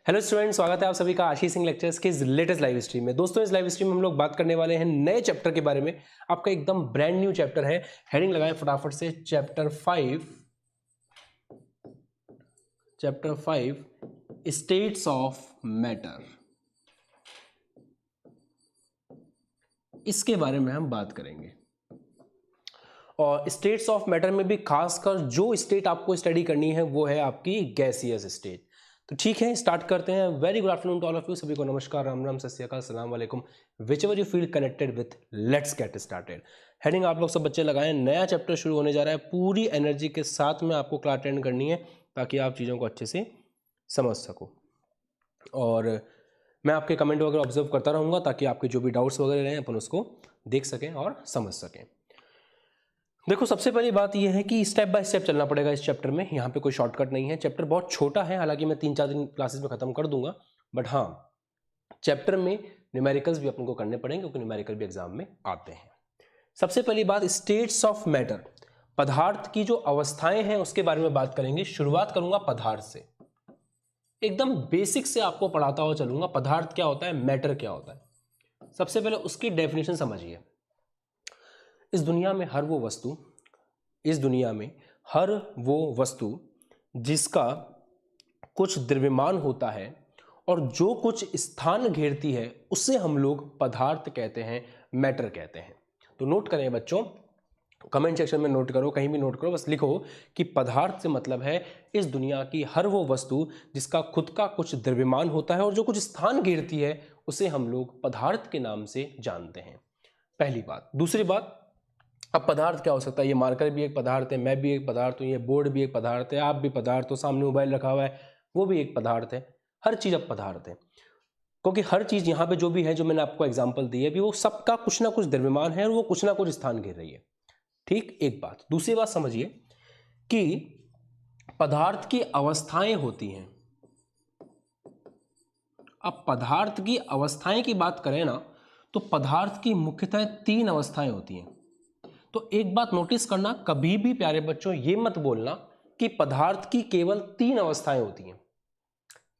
Hello students, स्वागत है आप सभी का आशीष सिंह लेक्चर्स के इस लेटेस्ट लाइव स्ट्रीम में। दोस्तों, इस लाइव स्ट्रीम में हम लोग बात करने वाले हैं नए चैप्टर के बारे में। आपका एकदम ब्रांड न्यू चैप्टर है। हेडिंग लगाएं फटाफट से, चैप्टर 5 स्टेट्स ऑफ मैटर। इसके बारे में हम बात करेंगे और स्टेट्स ऑफ मैटर में भी खासकर जो स्टेट आपको स्टडी करनी है वो है आपकी गैसियस स्टेट। तो ठीक है, स्टार्ट करते हैं। Very good afternoon to all of you. सभी को नमस्कार, राम राम, सत श्री अकाल, अस्सलाम वालेकुम, whichever you feel connected with. Let's get started. Heading आप लोग सब बच्चे लगाएं, नया चैप्टर शुरू होने जा रहा है। पूरी एनर्जी के साथ में आपको क्लास अटेंड करनी है ताकि आप चीज़ों को अच्छे से समझ सको। और मैं आपके कमेंट वगैरह ऑब्जर्व करता रहूँगा ताकि आपके जो भी डाउट्स वगैरह रहे अपन उसको देख सकें और समझ सकें। देखो, सबसे पहली बात यह है कि स्टेप बाय स्टेप चलना पड़ेगा इस चैप्टर में। यहाँ पे कोई शॉर्टकट नहीं है। चैप्टर बहुत छोटा है, हालांकि मैं 3-4 दिन क्लासेस में खत्म कर दूंगा, बट हाँ, चैप्टर में न्यूमेरिकल्स भी अपन को करने पड़ेंगे क्योंकि न्यूमेरिकल भी एग्जाम में आते हैं। सबसे पहली बात, स्टेट्स ऑफ मैटर, पदार्थ की जो अवस्थाएं हैं उसके बारे में बात करेंगे। शुरुआत करूंगा पदार्थ से, एकदम बेसिक से आपको पढ़ाता हुआ चलूंगा। पदार्थ क्या होता है, मैटर क्या होता है। सबसे पहले उसकी डेफिनेशन समझिए। इस दुनिया में हर वो वस्तु जिसका कुछ द्रव्यमान होता है और जो कुछ स्थान घेरती है उसे हम लोग पदार्थ कहते हैं, मैटर कहते हैं। तो नोट करें बच्चों, कमेंट सेक्शन में नोट करो, कहीं भी नोट करो, बस लिखो कि पदार्थ से मतलब है इस दुनिया की हर वो वस्तु जिसका खुद का कुछ द्रव्यमान होता है और जो कुछ स्थान घेरती है उसे हम लोग पदार्थ के नाम से जानते हैं। पहली बात। दूसरी बात, अब पदार्थ क्या हो सकता है? ये मार्कर भी एक पदार्थ है, मैं भी एक पदार्थ हूँ, ये बोर्ड भी एक पदार्थ है, आप भी पदार्थ हो, सामने मोबाइल रखा हुआ है वो भी एक पदार्थ है। हर चीज़ अब पदार्थ है क्योंकि हर चीज़ यहाँ पे जो भी है, जो मैंने आपको एग्जांपल दी है भी, वो सबका कुछ ना कुछ द्रव्यमान है और वो कुछ ना कुछ स्थान घेर रही है। ठीक, एक बात। दूसरी बात समझिए कि पदार्थ की अवस्थाएं होती हैं। अब पदार्थ की अवस्थाएं की बात करें ना, तो पदार्थ की मुख्यतः 3 अवस्थाएं होती हैं। तो एक बात नोटिस करना, कभी भी प्यारे बच्चों ये मत बोलना कि पदार्थ की केवल 3 अवस्थाएं होती हैं।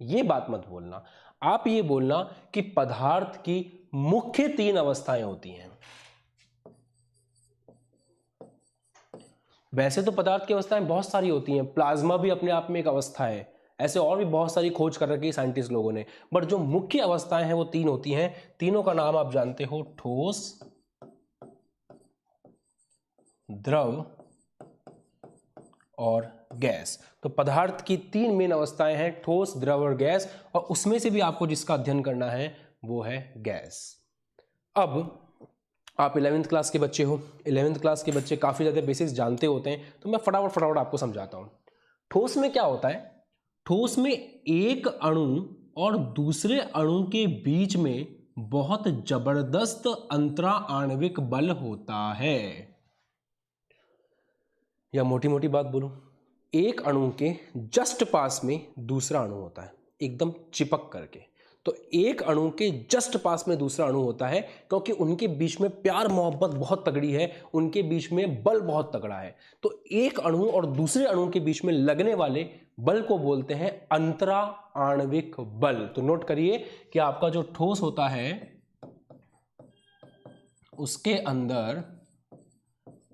ये बात मत बोलना। आप ये बोलना कि पदार्थ की मुख्य 3 अवस्थाएं होती हैं। वैसे तो पदार्थ की अवस्थाएं बहुत सारी होती हैं, प्लाज्मा भी अपने आप में एक अवस्था है, ऐसे और भी बहुत सारी खोज कर रखी है साइंटिस्ट लोगों ने, बट जो मुख्य अवस्थाएं हैं वो 3 होती हैं। तीनों का नाम आप जानते हो, ठोस, द्रव और गैस। तो पदार्थ की 3 मेन अवस्थाएं हैं, ठोस, द्रव और गैस, और उसमें से भी आपको जिसका अध्ययन करना है वो है गैस। अब आप 11th क्लास के बच्चे हो, 11th क्लास के बच्चे काफ़ी ज़्यादा बेसिक्स जानते होते हैं, तो मैं फटाफट आपको समझाता हूँ। ठोस में क्या होता है? ठोस में एक अणु और दूसरे अणु के बीच में बहुत जबरदस्त अंतरा आणविक बल होता है। या मोटी मोटी बात बोलूं, एक अणु के जस्ट पास में दूसरा अणु होता है, एकदम चिपक करके। तो एक अणु के जस्ट पास में दूसरा अणु होता है क्योंकि उनके बीच में प्यार मोहब्बत बहुत तगड़ी है, उनके बीच में बल बहुत तगड़ा है। तो एक अणु और दूसरे अणु के बीच में लगने वाले बल को बोलते हैं अंतरा आणविक बल। तो नोट करिए कि आपका जो ठोस होता है उसके अंदर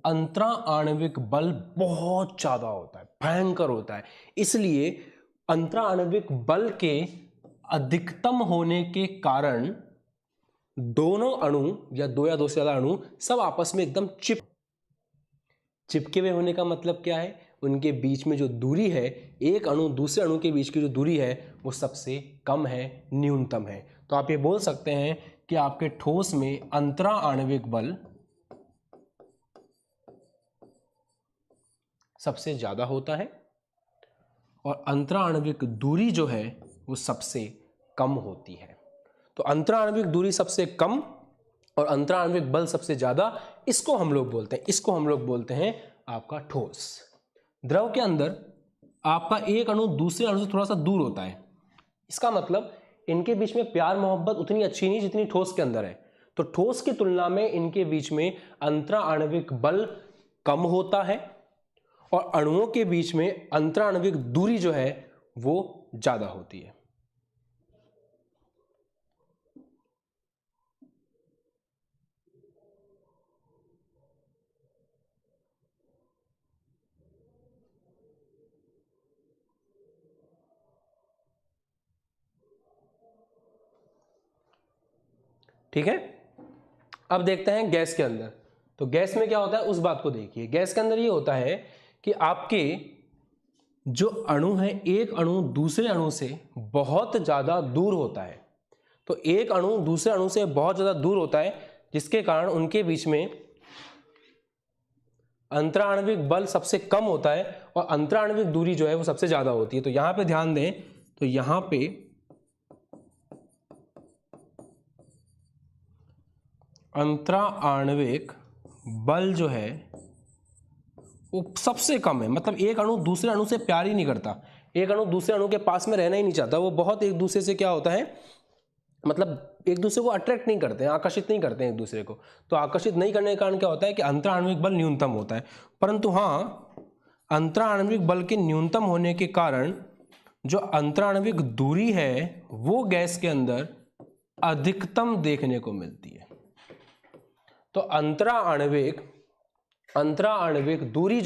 अंतरा आणविक बल बहुत ज्यादा होता है, भयंकर होता है। इसलिए अंतरा आणविक बल के अधिकतम होने के कारण दोनों अणु या दो से ज्यादा अणु सब आपस में एकदम चिपके हुए होने का मतलब क्या है? उनके बीच में जो दूरी है, एक अणु दूसरे अणु के बीच की जो दूरी है वो सबसे कम है, न्यूनतम है। तो आप ये बोल सकते हैं कि आपके ठोस में अंतरा आणविक बल सबसे ज्यादा होता है और अंतरा आणविक दूरी जो है वो सबसे कम होती है। तो अंतरा आणविक दूरी सबसे कम और अंतरा आणविक बल सबसे ज्यादा, इसको हम लोग बोलते हैं आपका ठोस। द्रव के अंदर आपका एक अणु दूसरे अणु से थोड़ा सा दूर होता है, इसका मतलब इनके बीच में प्यार मोहब्बत उतनी अच्छी नहीं जितनी ठोस के अंदर है। तो ठोस की तुलना में इनके बीच में अंतरा आणविक बल कम होता है और अणुओं के बीच में अंतरा आणविक दूरी जो है वो ज्यादा होती है। ठीक है। अब देखते हैं गैस के अंदर। तो गैस में क्या होता है उस बात को देखिए। गैस के अंदर ये होता है कि आपके जो अणु है, एक अणु दूसरे अणु से बहुत ज्यादा दूर होता है। तो एक अणु दूसरे अणु से बहुत ज्यादा दूर होता है, जिसके कारण उनके बीच में अंतराण्विक बल सबसे कम होता है और अंतराण्विक दूरी जो है वो सबसे ज्यादा होती है। तो यहां पे ध्यान दें, तो यहां पे अंतराण्विक बल जो है वो सबसे कम है। मतलब एक अणु दूसरे अणु से प्यार ही नहीं करता, एक अणु दूसरे अणु के पास में रहना ही नहीं चाहता। वो बहुत एक दूसरे से क्या होता है, मतलब एक दूसरे को अट्रैक्ट नहीं करते हैं, आकर्षित नहीं करते हैं एक दूसरे को। तो आकर्षित नहीं करने के कारण क्या होता है कि अंतराण्विक बल न्यूनतम होता है। परंतु हाँ, अंतराण्विक बल के न्यूनतम होने के कारण जो अंतराण्विक दूरी है वो गैस के अंदर अधिकतम देखने को मिलती है। तो अंतराण्विक दूरी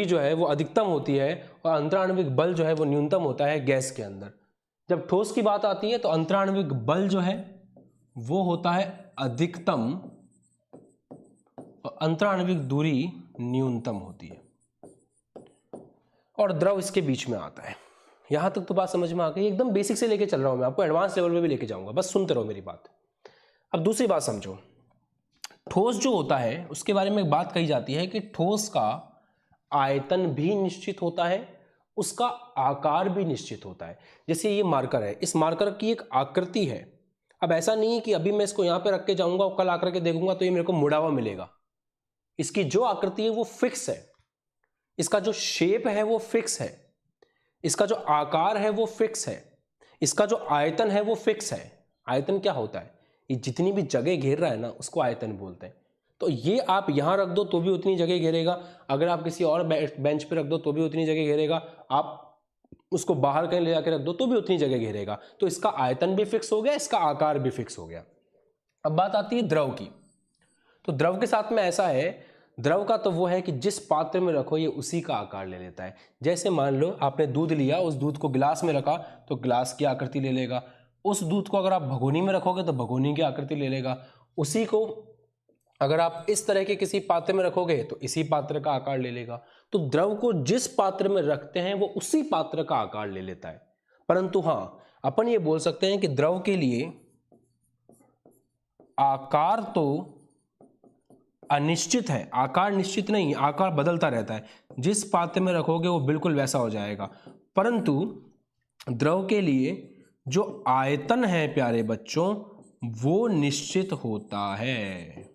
जो है वो अधिकतम होती है और अंतराण्विक बल जो है वो न्यूनतम होता है गैस के अंदर। जब ठोस की बात आती है तो अंतराण्विक बल जो है वो होता है अधिकतम और अंतराण्विक दूरी न्यूनतम होती है, और द्रव इसके बीच में आता है। यहां तक तो बात समझ में आ गई। एकदम बेसिक से लेके चल रहा हूं मैं, आपको एडवांस लेवल पे भी लेके जाऊंगा, बस सुनते रहो मेरी बात। अब दूसरी बात समझो। ठोस जो होता है उसके बारे में एक बात कही जाती है कि ठोस का आयतन भी निश्चित होता है, उसका आकार भी निश्चित होता है। जैसे ये मार्कर है, इस मार्कर की एक आकृति है। अब ऐसा नहीं है कि अभी मैं इसको यहां पे रख के जाऊंगा और कल आकर के देखूंगा तो ये मेरे को मुड़ा हुआ मिलेगा। इसकी जो आकृति है वो फिक्स है, इसका जो शेप है वो फिक्स है, इसका जो आकार है वो फिक्स है, इसका जो आयतन है वो फिक्स है। आयतन क्या होता है, ये जितनी भी जगह घेर रहा है ना उसको आयतन बोलते हैं। तो ये आप यहां रख दो तो भी उतनी जगह घेरेगा, अगर आप किसी और बेंच पे रख दो तो भी उतनी जगह घेरेगा, आप उसको बाहर कहीं ले जाकर रख दो तो भी उतनी जगह घेरेगा। तो इसका आयतन भी फिक्स हो गया, इसका आकार भी फिक्स हो गया। अब बात आती है द्रव की। तो द्रव के साथ में ऐसा है, द्रव का तो वो है कि जिस पात्र में रखो ये उसी का आकार ले लेता है। जैसे मान लो आपने दूध लिया, उस दूध को गिलास में रखा तो गिलास की आकृति ले लेगा। उस दूध को अगर आप भगोनी में रखोगे तो भगोनी की आकृति ले लेगा। उसी को अगर आप इस तरह के किसी पात्र में रखोगे तो इसी पात्र का आकार ले लेगा। तो द्रव को जिस पात्र में रखते हैं वो उसी पात्र का आकार ले लेता है। परंतु हां, अपन ये बोल सकते हैं कि द्रव के लिए आकार तो अनिश्चित है, आकार निश्चित नहीं, आकार बदलता रहता है। जिस पात्र में रखोगे वो बिल्कुल वैसा हो जाएगा। परंतु द्रव के लिए जो आयतन है प्यारे बच्चों वो निश्चित होता है।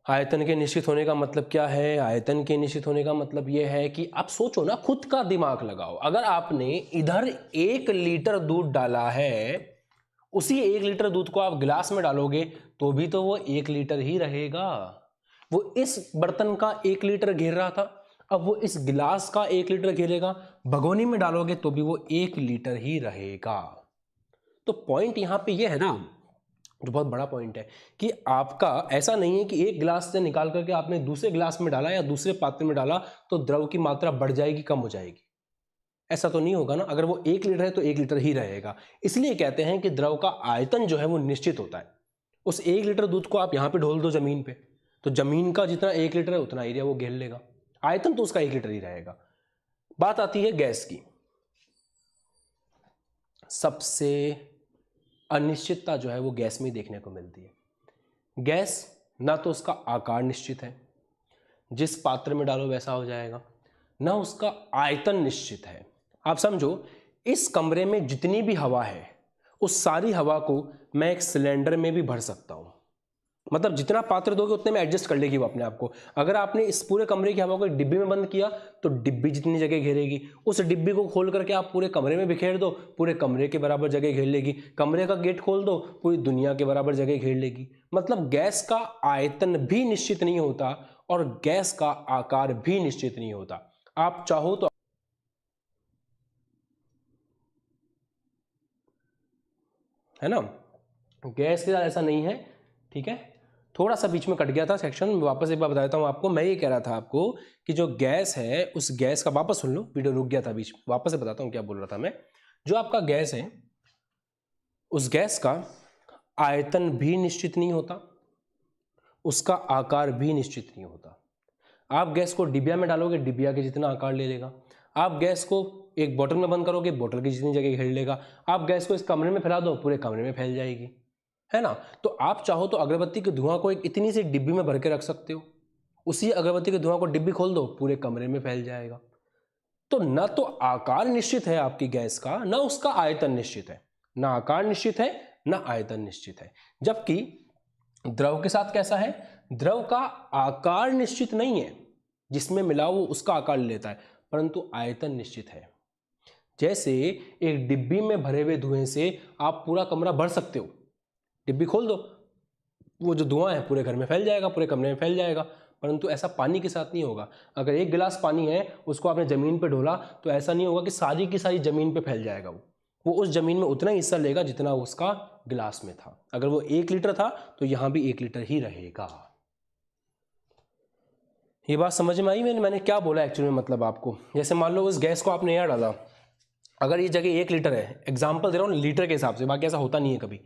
आयतन के निश्चित होने का मतलब क्या है? आयतन के निश्चित होने का मतलब यह है कि आप सोचो ना, खुद का दिमाग लगाओ। अगर आपने इधर 1 लीटर दूध डाला है, उसी 1 लीटर दूध को आप गिलास में डालोगे तो भी तो वो 1 लीटर ही रहेगा। वो इस बर्तन का 1 लीटर घेर रहा था, अब वो इस गिलास का 1 लीटर घेरेगा। भगोनी में डालोगे तो भी वो 1 लीटर ही रहेगा। तो पॉइंट यहां पे ये है ना, जो बहुत बड़ा पॉइंट है, कि आपका ऐसा नहीं है कि एक गिलास से निकाल करके आपने दूसरे गिलास में डाला या दूसरे पात्र में डाला तो द्रव की मात्रा बढ़ जाएगी, कम हो जाएगी। ऐसा तो नहीं होगा ना। अगर वो 1 लीटर है तो 1 लीटर ही रहेगा। इसलिए कहते हैं कि द्रव का आयतन जो है वो निश्चित होता है। उस 1 लीटर दूध को आप यहां पे ढोल दो जमीन पे, तो जमीन का जितना 1 लीटर है उतना एरिया वो घेर लेगा। आयतन तो उसका 1 लीटर ही रहेगा। बात आती है गैस की। सबसे अनिश्चितता जो है वो गैस में देखने को मिलती है। गैस ना तो उसका आकार निश्चित है, जिस पात्र में डालो वैसा हो जाएगा, ना उसका आयतन निश्चित है। आप समझो, इस कमरे में जितनी भी हवा है उस सारी हवा को मैं एक सिलेंडर में भी भर सकता हूं। मतलब जितना पात्र दोगे उतने में एडजस्ट कर लेगी वो अपने आप को। अगर आपने इस पूरे कमरे की हवा को एक डिब्बी में बंद किया तो डिब्बी जितनी जगह घेरेगी, उस डिब्बी को खोल करके आप पूरे कमरे में बिखेर दो, पूरे कमरे के बराबर जगह घेर लेगी। कमरे का गेट खोल दो, पूरी दुनिया के बराबर जगह घेर लेगी। मतलब गैस का आयतन भी निश्चित नहीं होता और गैस का आकार भी निश्चित नहीं होता। आप चाहो तो, है ना, गैस के साथ ऐसा नहीं है। ठीक है, थोड़ा सा बीच में कट गया था सेक्शन, वापस एक बार बता देता हूं आपको। मैं ये कह रहा था आपको कि जो गैस है उस गैस का, वापस सुन लो, वीडियो रुक गया था बीच में, वापस से बताता हूं क्या बोल रहा था मैं। जो आपका गैस है उस गैस का आयतन भी निश्चित नहीं होता, उसका आकार भी निश्चित नहीं होता। आप गैस को डिबिया में डालोगे, डिबिया के जितना आकार ले लेगा। आप गैस को एक बोतल में बंद करोगे, बोतल की जितनी जगह घेर लेगा। आप गैस को इस कमरे में फैला दो, पूरे कमरे में फैल जाएगी, है ना। तो आप चाहो तो अगरबत्ती के धुआं को एक इतनी सी डिब्बी में भर के रख सकते हो, उसी अगरबत्ती के धुआं को डिब्बी खोल दो, पूरे कमरे में फैल जाएगा। तो न तो आकार निश्चित है आपकी गैस का, न उसका आयतन निश्चित है। न आकार निश्चित है, न आयतन निश्चित है। जबकि द्रव के साथ कैसा है, द्रव का आकार निश्चित नहीं है, जिसमें मिलाओ वो उसका आकार लेता है, परंतु आयतन निश्चित है। जैसे एक डिब्बी में भरे हुए धुएं से आप पूरा कमरा भर सकते हो, डिब्बी खोल दो, वो जो धुआं है पूरे घर में फैल जाएगा, पूरे कमरे में फैल जाएगा। परंतु ऐसा पानी के साथ नहीं होगा। अगर एक गिलास पानी है, उसको आपने जमीन पे ढोला, तो ऐसा नहीं होगा कि सारी की सारी जमीन पे फैल जाएगा। वो उस जमीन में उतना ही हिस्सा लेगा जितना उसका गिलास में था। अगर वो 1 लीटर था तो यहां भी 1 लीटर ही रहेगा। ये बात समझ में आई मैंने क्या बोला एक्चुअली में? मतलब आपको जैसे मान लो उस गैस को आपने यहाँ डाला, अगर ये जगह 1 लीटर है, एग्जाम्पल दे रहा हूँ लीटर के हिसाब से, बाकी ऐसा होता नहीं है कभी,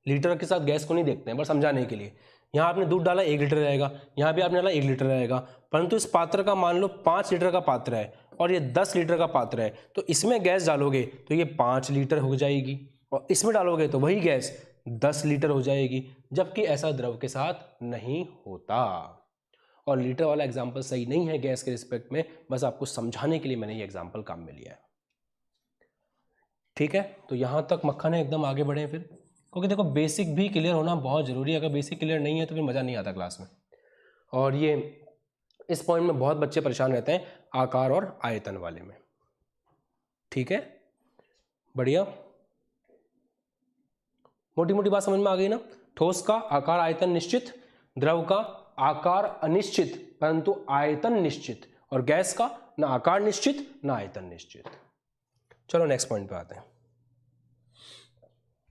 लीटर के साथ गैस को नहीं देखते हैं, बस समझाने के लिए। यहाँ आपने दूध डाला 1 लीटर रहेगा, यहाँ भी आपने डाला 1 लीटर रहेगा, परंतु इस पात्र का मान लो 5 लीटर का पात्र है और ये 10 लीटर का पात्र है, तो इसमें गैस डालोगे तो ये 5 लीटर हो जाएगी, और इसमें डालोगे तो वही गैस 10 लीटर हो जाएगी। जबकि ऐसा द्रव के साथ नहीं होता। और लीटर वाला एग्जाम्पल सही नहीं है गैस के रिस्पेक्ट में, बस आपको समझाने के लिए मैंने ये एग्जाम्पल काम में लिया है। ठीक है, तो यहाँ तक मक्खन है, एकदम आगे बढ़े फिर, क्योंकि देखो बेसिक भी क्लियर होना बहुत ज़रूरी है। अगर बेसिक क्लियर नहीं है तो फिर मज़ा नहीं आता क्लास में। और ये इस पॉइंट में बहुत बच्चे परेशान रहते हैं, आकार और आयतन वाले में। ठीक है, बढ़िया, मोटी मोटी बात समझ में आ गई ना। ठोस का आकार आयतन निश्चित, द्रव का आकार अनिश्चित परंतु आयतन निश्चित, और गैस का ना आकार निश्चित ना आयतन निश्चित। चलो नेक्स्ट पॉइंट पे आते हैं।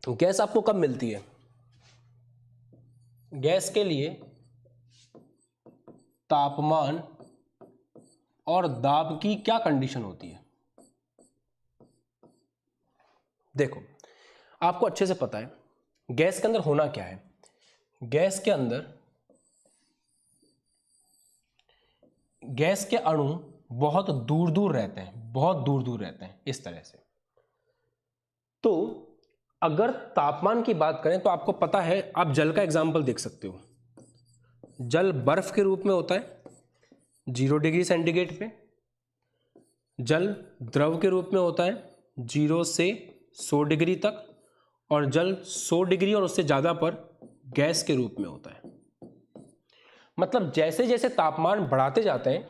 गैस आपको कब मिलती है? गैस के लिए तापमान और दाब की क्या कंडीशन होती है? देखो, आपको अच्छे से पता है गैस के अंदर होना क्या है। गैस के अंदर गैस के अणु बहुत दूर दूर रहते हैं, बहुत दूर दूर रहते हैं, इस तरह से। तो अगर तापमान की बात करें तो आपको पता है, आप जल का एग्जाम्पल देख सकते हो। जल बर्फ के रूप में होता है 0 डिग्री सेंटीग्रेड पे। जल द्रव के रूप में होता है 0 से 100 डिग्री तक, और जल 100 डिग्री और उससे ज़्यादा पर गैस के रूप में होता है। मतलब जैसे जैसे तापमान बढ़ाते जाते हैं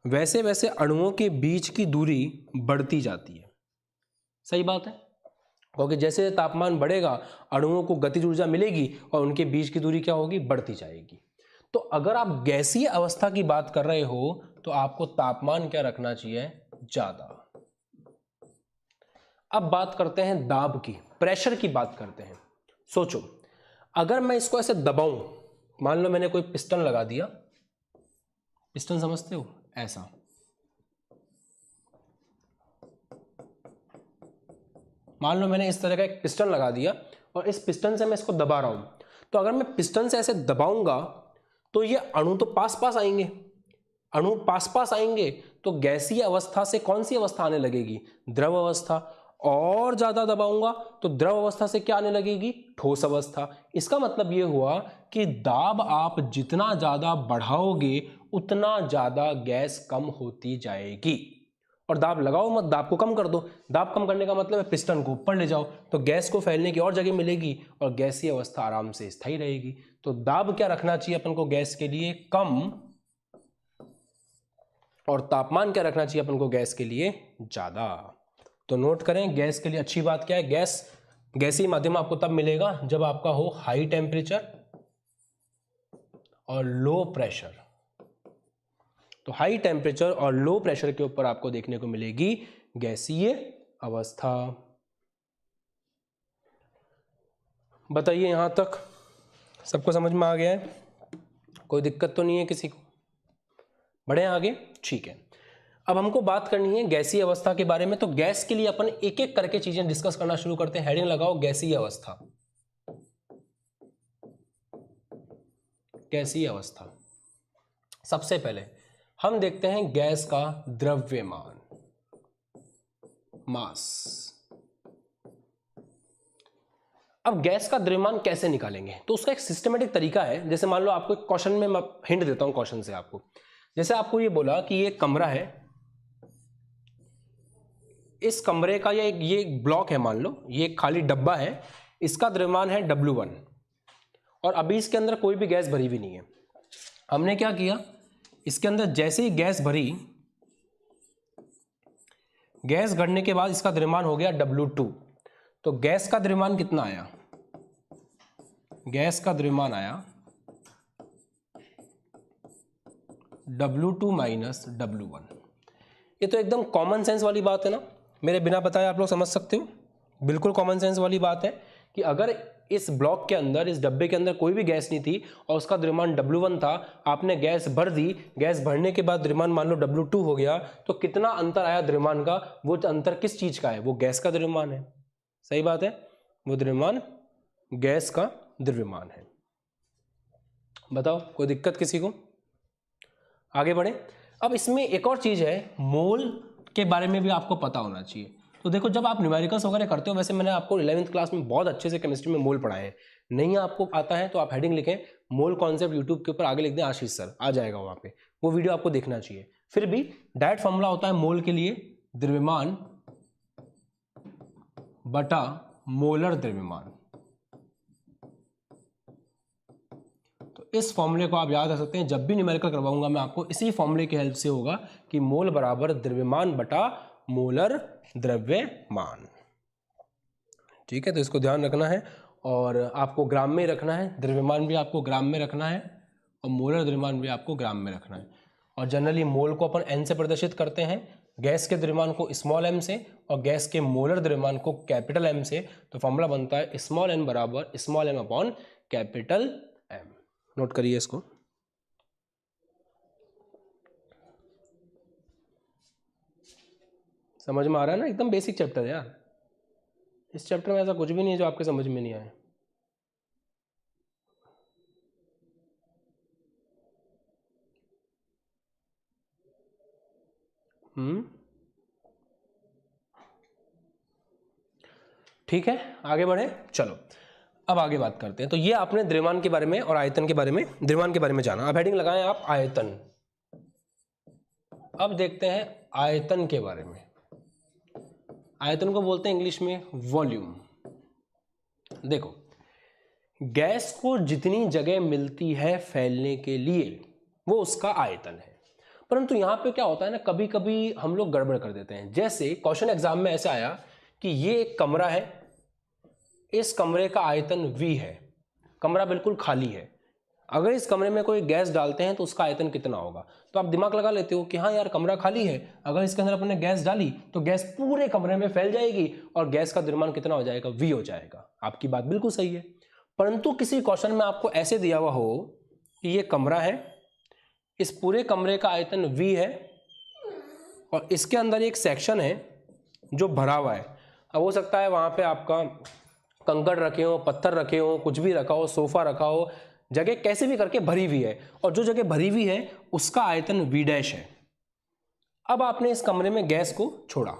वैसे वैसे अणुओं के बीच की दूरी बढ़ती जाती है। सही बात है, क्योंकि जैसे तापमान बढ़ेगा अणुओं को गतिज ऊर्जा मिलेगी और उनके बीच की दूरी क्या होगी? बढ़ती जाएगी। तो अगर आप गैसीय अवस्था की बात कर रहे हो तो आपको तापमान क्या रखना चाहिए? ज्यादा। अब बात करते हैं दाब की, प्रेशर की बात करते हैं। सोचो, अगर मैं इसको ऐसे दबाऊं, मान लो मैंने कोई पिस्टन लगा दिया, पिस्टन समझते हो? ऐसा मान लो मैंने इस तरह का एक पिस्टन लगा दिया और इस पिस्टन से मैं इसको दबा रहा हूं। तो अगर मैं पिस्टन से ऐसे दबाऊंगा तो ये अणु तो पास पास आएंगे, अणु पास पास आएंगे, तो गैसीय अवस्था से कौन सी अवस्था आने लगेगी? द्रव अवस्था। और ज्यादा दबाऊंगा तो द्रव अवस्था से क्या आने लगेगी? ठोस अवस्था। इसका मतलब यह हुआ कि दाब आप जितना ज्यादा बढ़ाओगे उतना ज्यादा गैस कम होती जाएगी। और दाब लगाओ मत, दाब को कम कर दो। दाब कम करने का मतलब है पिस्टन को ऊपर ले जाओ, तो गैस को फैलने की और जगह मिलेगी और गैसीय अवस्था आराम से स्थायी रहेगी। तो दाब क्या रखना चाहिए अपन को गैस के लिए? कम। और तापमान क्या रखना चाहिए अपन को गैस के लिए? ज्यादा। तो नोट करें, गैस के लिए अच्छी बात क्या है? गैसीय माध्यम आपको तब मिलेगा जब आपका हो हाई टेम्परेचर और लो प्रेशर। तो हाई टेम्परेचर और लो प्रेशर के ऊपर आपको देखने को मिलेगी गैसीय अवस्था। बताइए, यहां तक सबको समझ में आ गया है? कोई दिक्कत तो नहीं है किसी को? बढ़े आगे? ठीक है। अब हमको बात करनी है गैसीय अवस्था के बारे में। तो गैस के लिए अपन एक एक करके चीजें डिस्कस करना शुरू करते हैं। हेडिंग लगाओ गैसीय अवस्था। गैसीय अवस्था, सबसे पहले हम देखते हैं गैस का द्रव्यमान, मास। अब गैस का द्रव्यमान कैसे निकालेंगे, तो उसका एक सिस्टमेटिक तरीका है। जैसे मान लो आपको एक क्वेश्चन में मैं हिंट देता हूं क्वेश्चन से आपको। जैसे आपको ये बोला कि ये कमरा है, इस कमरे का ये ब्लॉक है, मान लो ये खाली डब्बा है, इसका द्रव्यमान है W1 और अभी इसके अंदर कोई भी गैस भरी हुई नहीं है। हमने क्या किया, इसके अंदर जैसे ही गैस भरी, गैस भरने के बाद इसका द्रव्यमान हो गया W2। तो गैस का द्रव्यमान कितना आया, गैस का द्रव्यमान आया W2 माइनस W1। ये तो एकदम कॉमन सेंस वाली बात है ना, मेरे बिना बताए आप लोग समझ सकते हो। बिल्कुल कॉमन सेंस वाली बात है कि अगर इस ब्लॉक के अंदर, इस डब्बे के अंदर कोई भी गैस नहीं थी और उसका द्रव्यमान W1 था, आपने गैस भर दी, गैस भरने के बाद द्रव्यमान मान लो W2 हो गया, तो कितना अंतर आया द्रव्यमान का, वो अंतर किस चीज का है, वो गैस का द्रव्यमान है। सही बात है, वो द्रव्यमान गैस का द्रव्यमान है। बताओ कोई दिक्कत किसी को? आगे बढ़े। अब इसमें एक और चीज है, मोल के बारे में भी आपको पता होना चाहिए। तो देखो, जब आप न्यूमेरिकल्स वगैरह करते हो, वैसे मैंने आपको 11वीं क्लास में बहुत अच्छे से केमिस्ट्री में मोल पढ़ाए हैं। नहीं आपको आता है तो आप हेडिंग लिखें मोल कॉन्सेप्ट यूट्यूब के ऊपर, आगे लिख दें आशीष सर, आ जाएगा वहाँ पे, वो वीडियो आपको देखना चाहिए। फिर भी डायरेक्ट फॉर्मूला होता है मोल के लिए द्रव्यमान बटा मोलर द्रव्यमान। तो इस फॉर्मूले को आप याद रख सकते हैं, जब भी न्यूमेरिकल करवाऊंगा मैं आपको इसी फॉर्मूले की हेल्प से होगा कि मोल बराबर द्रव्यमान बटा मोलर द्रव्यमान। ठीक है, तो इसको ध्यान रखना है और आपको ग्राम में रखना है। द्रव्यमान भी आपको ग्राम में रखना है और मोलर द्रव्यमान भी आपको ग्राम में रखना है। और जनरली मोल को अपन n से प्रदर्शित करते हैं, गैस के द्रव्यमान को स्मॉल m से और गैस के मोलर द्रव्यमान को कैपिटल M से। तो फॉर्मूला बनता है स्मॉल n बराबर small m upon capital M। Note करिए इसको। समझ में आ रहा है ना, एकदम बेसिक चैप्टर है यार। इस चैप्टर में ऐसा कुछ भी नहीं है जो आपके समझ में नहीं आए। ठीक है, आगे बढ़े। चलो अब आगे बात करते हैं। तो ये आपने द्रव्यमान के बारे में और आयतन के बारे में, द्रव्यमान के बारे में जाना। अब हेडिंग लगाएं आप आयतन। अब देखते हैं आयतन के बारे में। आयतन को बोलते हैं इंग्लिश में वॉल्यूम। देखो, गैस को जितनी जगह मिलती है फैलने के लिए वो उसका आयतन है। परंतु यहां पे क्या होता है ना, कभी कभी हम लोग गड़बड़ कर देते हैं। जैसे क्वेश्चन एग्जाम में ऐसे आया कि ये एक कमरा है, इस कमरे का आयतन V है, कमरा बिल्कुल खाली है। अगर इस कमरे में कोई गैस डालते हैं तो उसका आयतन कितना होगा? तो आप दिमाग लगा लेते हो कि हाँ यार कमरा खाली है, अगर इसके अंदर अपने गैस डाली तो गैस पूरे कमरे में फैल जाएगी और गैस का द्रव्यमान कितना हो जाएगा? V हो जाएगा। आपकी बात बिल्कुल सही है। परंतु किसी क्वेश्चन में आपको ऐसे दिया हुआ हो कि ये कमरा है, इस पूरे कमरे का आयतन V है और इसके अंदर एक सेक्शन है जो भरा हुआ है। अब हो सकता है वहां पे आपका कंकड़ रखे हो, पत्थर रखे हो, कुछ भी रखा हो, सोफा रखा हो, जगह कैसे भी करके भरी हुई है और जो जगह भरी हुई है उसका आयतन V डैश है। अब आपने इस कमरे में गैस को छोड़ा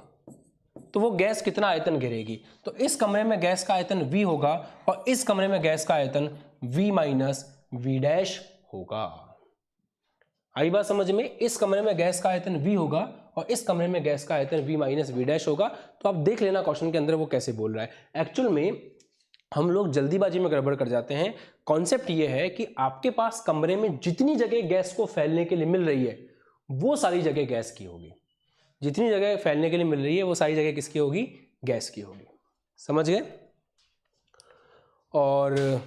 तो वो गैस कितना आयतन घेरेगी? तो इस कमरे में गैस का आयतन V होगा और इस कमरे में गैस का आयतन V माइनस V डैश होगा। आई बात समझ में? इस कमरे में गैस का आयतन V होगा और इस कमरे में गैस का आयतन V माइनस V डैश होगा। तो आप देख लेना क्वेश्चन के अंदर वो कैसे बोल रहा है। एक्चुअल में हम लोग जल्दीबाजी में गड़बड़ कर जाते हैं। कॉन्सेप्ट ये है कि आपके पास कमरे में जितनी जगह गैस को फैलने के लिए मिल रही है वो सारी जगह गैस की होगी। जितनी जगह फैलने के लिए मिल रही है वो सारी जगह किसकी होगी? गैस की होगी। समझ गए? और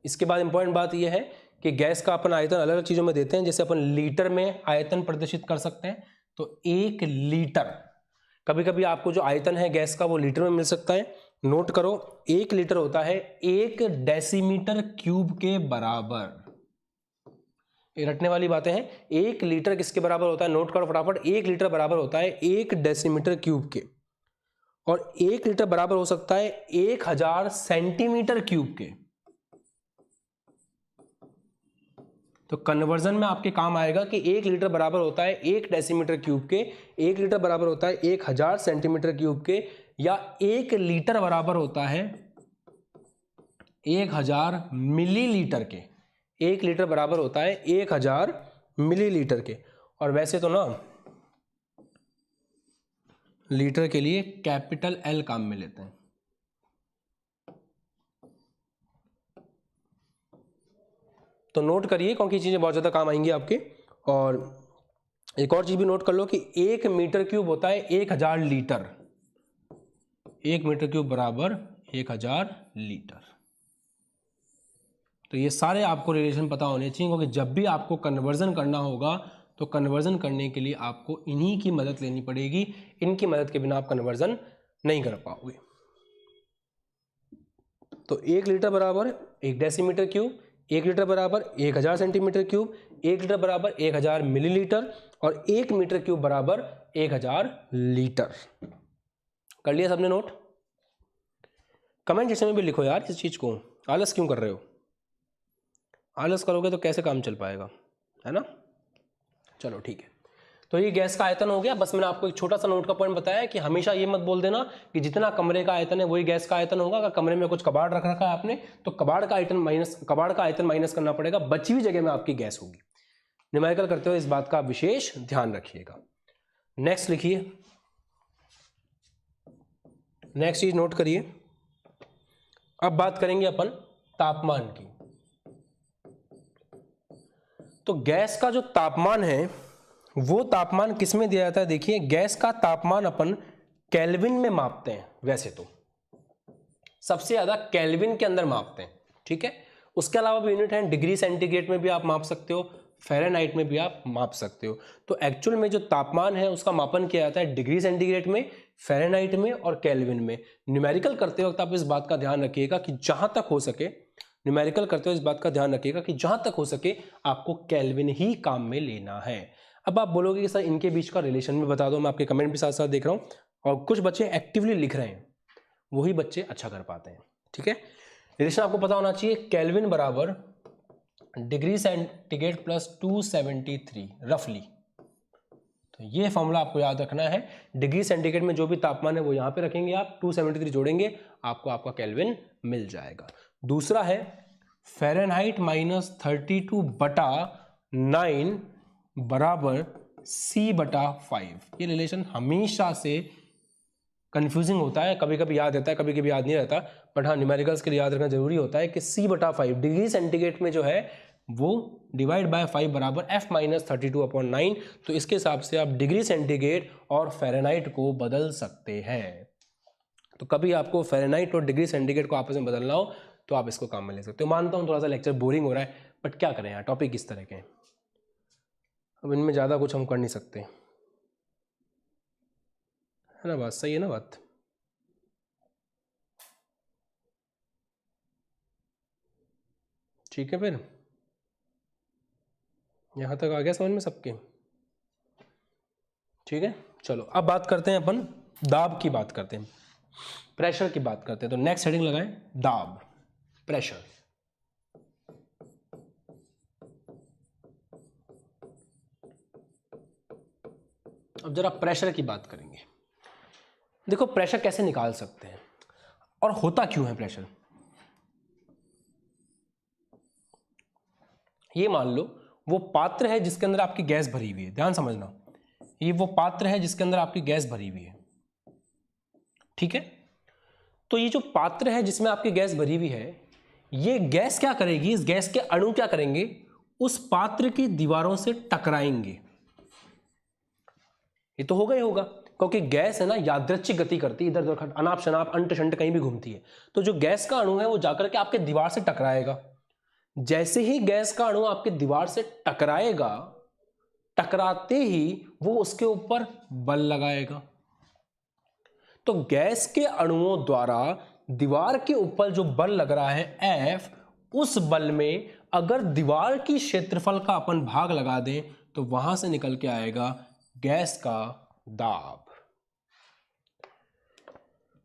इसके बाद इंपॉर्टेंट बात यह है कि गैस का अपन आयतन अलग अलग चीज़ों में देते हैं। जैसे अपन लीटर में आयतन प्रदर्शित कर सकते हैं। तो 1 लीटर, कभी कभी आपको जो आयतन है गैस का वो लीटर में मिल सकता है। नोट करो, 1 लीटर होता है 1 डेसीमीटर क्यूब के बराबर। ये रटने वाली बातें हैं। 1 लीटर किसके बराबर होता है, नोट करो फटाफट। 1 लीटर बराबर होता है 1 डेसीमीटर क्यूब के, और 1 लीटर बराबर हो सकता है 1000 सेंटीमीटर क्यूब के। तो कन्वर्जन में आपके काम आएगा कि 1 लीटर बराबर होता है 1 डेसीमीटर क्यूब के, 1 लीटर बराबर होता है 1000 सेंटीमीटर क्यूब के, या 1 लीटर बराबर होता है 1000 मिलीलीटर के। 1 लीटर बराबर होता है 1000 मिलीलीटर के। और वैसे तो ना लीटर के लिए कैपिटल एल काम में लेते हैं। तो नोट करिए क्योंकि चीजें बहुत ज्यादा काम आएंगी आपके। और एक और चीज भी नोट कर लो कि 1 मीटर क्यूब होता है 1000 लीटर। 1 मीटर क्यूब बराबर 1000 लीटर। तो ये सारे आपको रिलेशन पता होने चाहिए, क्योंकि जब भी आपको कन्वर्जन करना होगा तो कन्वर्जन करने के लिए आपको इन्हीं की मदद लेनी पड़ेगी। इनकी मदद के बिना आप कन्वर्जन नहीं कर पाओगे। तो 1 लीटर बराबर 1 डेसीमीटर क्यूब, 1 लीटर बराबर 1000 सेंटीमीटर क्यूब, 1 लीटर बराबर 1000 मिलीलीटर, और 1 मीटर क्यूब बराबर 1000 लीटर। कर लिया सबने नोट? कमेंट सेक्शन में भी लिखो यार इस चीज को। आलस क्यों कर रहे हो? आलस करोगे तो कैसे काम चल पाएगा, है ना? चलो ठीक है। तो ये गैस का आयतन हो गया। बस मैंने आपको एक छोटा सा नोट का पॉइंट बताया कि हमेशा ये मत बोल देना कि जितना कमरे का आयतन है वही गैस का आयतन होगा। अगर कमरे में कुछ कबाड़ रख रखा है आपने तो कबाड़ का आयतन माइनस करना पड़ेगा, बची हुई जगह में आपकी गैस होगी। न्यूमेरिकल करते हुए इस बात का विशेष ध्यान रखिएगा। नेक्स्ट लिखिए, नेक्स्ट चीज नोट करिए। अब बात करेंगे अपन तापमान की। तो गैस का जो तापमान है वो तापमान किस में दिया जाता है? देखिए, गैस का तापमान अपन केल्विन में मापते हैं। वैसे तो सबसे ज्यादा केल्विन के अंदर मापते हैं, ठीक है। उसके अलावा भी यूनिट है, डिग्री सेंटीग्रेड में भी आप माप सकते हो, फ़ारेनहाइट में भी आप माप सकते हो। तो एक्चुअल में जो तापमान है उसका मापन किया जाता है डिग्री सेंटीग्रेड में, फ़ारेनहाइट में और केल्विन में। न्यूमेरिकल करते वक्त आप इस बात का ध्यान रखिएगा कि जहां तक हो सके, न्यूमेरिकल करते हुए इस बात का ध्यान रखिएगा कि जहां तक हो सके आपको केल्विन ही काम में लेना है। अब आप बोलोगे कि सर इनके बीच का रिलेशन भी बता दो। मैं आपके कमेंट भी साथ साथ देख रहा हूं, और कुछ बच्चे एक्टिवली लिख रहे हैं, वही बच्चे अच्छा कर पाते हैं, ठीक है। रिलेशन आपको पता होना चाहिए, केल्विन बराबर डिग्री सेंटीग्रेड प्लस 273 रफली। तो ये फॉर्मूला आपको याद रखना है। डिग्री सेंटीग्रेड में जो भी तापमान है वो यहां पे रखेंगे आप, 273 जोड़ेंगे, आपको आपका केल्विन मिल जाएगा। दूसरा है फ़ारेनहाइट माइनस 32 बटा 9 बराबर C बटा 5। ये रिलेशन हमेशा से कंफ्यूजिंग होता है, कभी कभी याद रहता है, कभी कभी याद नहीं रहता, बट हाँ न्यूमेरिकल्स के लिए याद रखना जरूरी होता है कि C बटा 5 डिग्री सेंटीग्रेड में जो है वो डिवाइड बाय 5 बराबर F माइनस 32/9। तो इसके हिसाब से आप डिग्री सेंटीग्रेड और फ़ारेनहाइट को बदल सकते हैं। तो कभी आपको फ़ारेनहाइट और डिग्री सेंटीग्रेड को आपस में बदलना हो तो आप इसको काम में ले सकते हो। मानता हूँ थोड़ा सा लेक्चर बोरिंग हो रहा है, बट क्या करें यार, टॉपिक इस तरह के हैं, अब इनमें ज़्यादा कुछ हम कर नहीं सकते, है ना? बात सही है ना? बात ठीक है। फिर यहाँ तक आ गया समझ में सबके? ठीक है, चलो अब बात करते हैं अपन दाब की, बात करते हैं, प्रेशर की बात करते हैं। तो नेक्स्ट हेडिंग लगाएं, दाब, प्रेशर। अब जरा प्रेशर की बात करेंगे। देखो प्रेशर कैसे निकाल सकते हैं और होता क्यों है प्रेशर। ये मान लो वो पात्र है जिसके अंदर आपकी गैस भरी हुई है, ध्यान समझना, ये वो पात्र है जिसके अंदर आपकी गैस भरी हुई है, ठीक है। तो ये जो पात्र है जिसमें आपकी गैस भरी हुई है, ये गैस क्या करेगी, इस गैस के अणु क्या करेंगे, उस पात्र की दीवारों से टकराएंगे। ये तो होगा ही होगा, क्योंकि गैस है ना यादृच्छिक गति करती है, इधर उधर अनाप शनाप अंट शंट कहीं भी घूमती है। तो जो गैस का अणु है वो जाकर के आपके दीवार से टकराएगा। जैसे ही गैस का अणु आपके दीवार से टकराएगा, टकराते ही वो उसके ऊपर बल लगाएगा। तो गैस के अणुओं द्वारा दीवार के ऊपर जो बल लग रहा है F, उस बल में अगर दीवार की क्षेत्रफल का अपन भाग लगा दें तो वहां से निकल के आएगा गैस का दाब।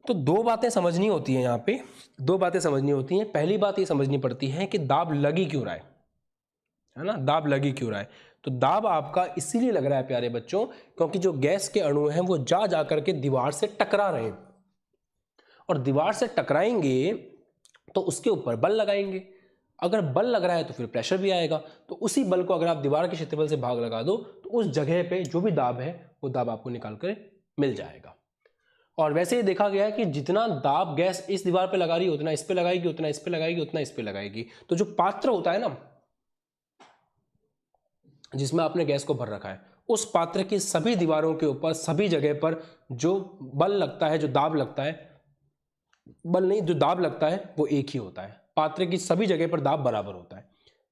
तो दो बातें समझनी होती हैं यहाँ पे, दो बातें समझनी होती हैं। पहली बात ये समझनी पड़ती है कि दाब लगी क्यों रहा है ना, दाब लगी क्यों रहा है। तो दाब आपका इसीलिए लग रहा है प्यारे बच्चों, क्योंकि जो गैस के अणु हैं वो जा करके दीवार से टकरा रहे हैं, और दीवार से टकराएंगे तो उसके ऊपर बल लगाएंगे। अगर बल लग रहा है तो फिर प्रेशर भी आएगा। तो उसी बल को अगर आप दीवार के क्षेत्रफल से भाग लगा दो तो उस जगह पे जो भी दाब है वो दाब आपको निकाल कर मिल जाएगा। और वैसे ही देखा गया है कि जितना दाब गैस इस दीवार पे लगा रही है उतना इस पे लगाएगी, उतना इस पे लगाएगी, उतना इस पे लगाएगी। तो जो पात्र होता है ना जिसमें आपने गैस को भर रखा है, उस पात्र की सभी दीवारों के ऊपर सभी जगह पर जो बल लगता है, जो दाब लगता है, बल नहीं जो दाब लगता है वो एक ही होता है। पात्र की सभी जगह पर दाब बराबर होता है,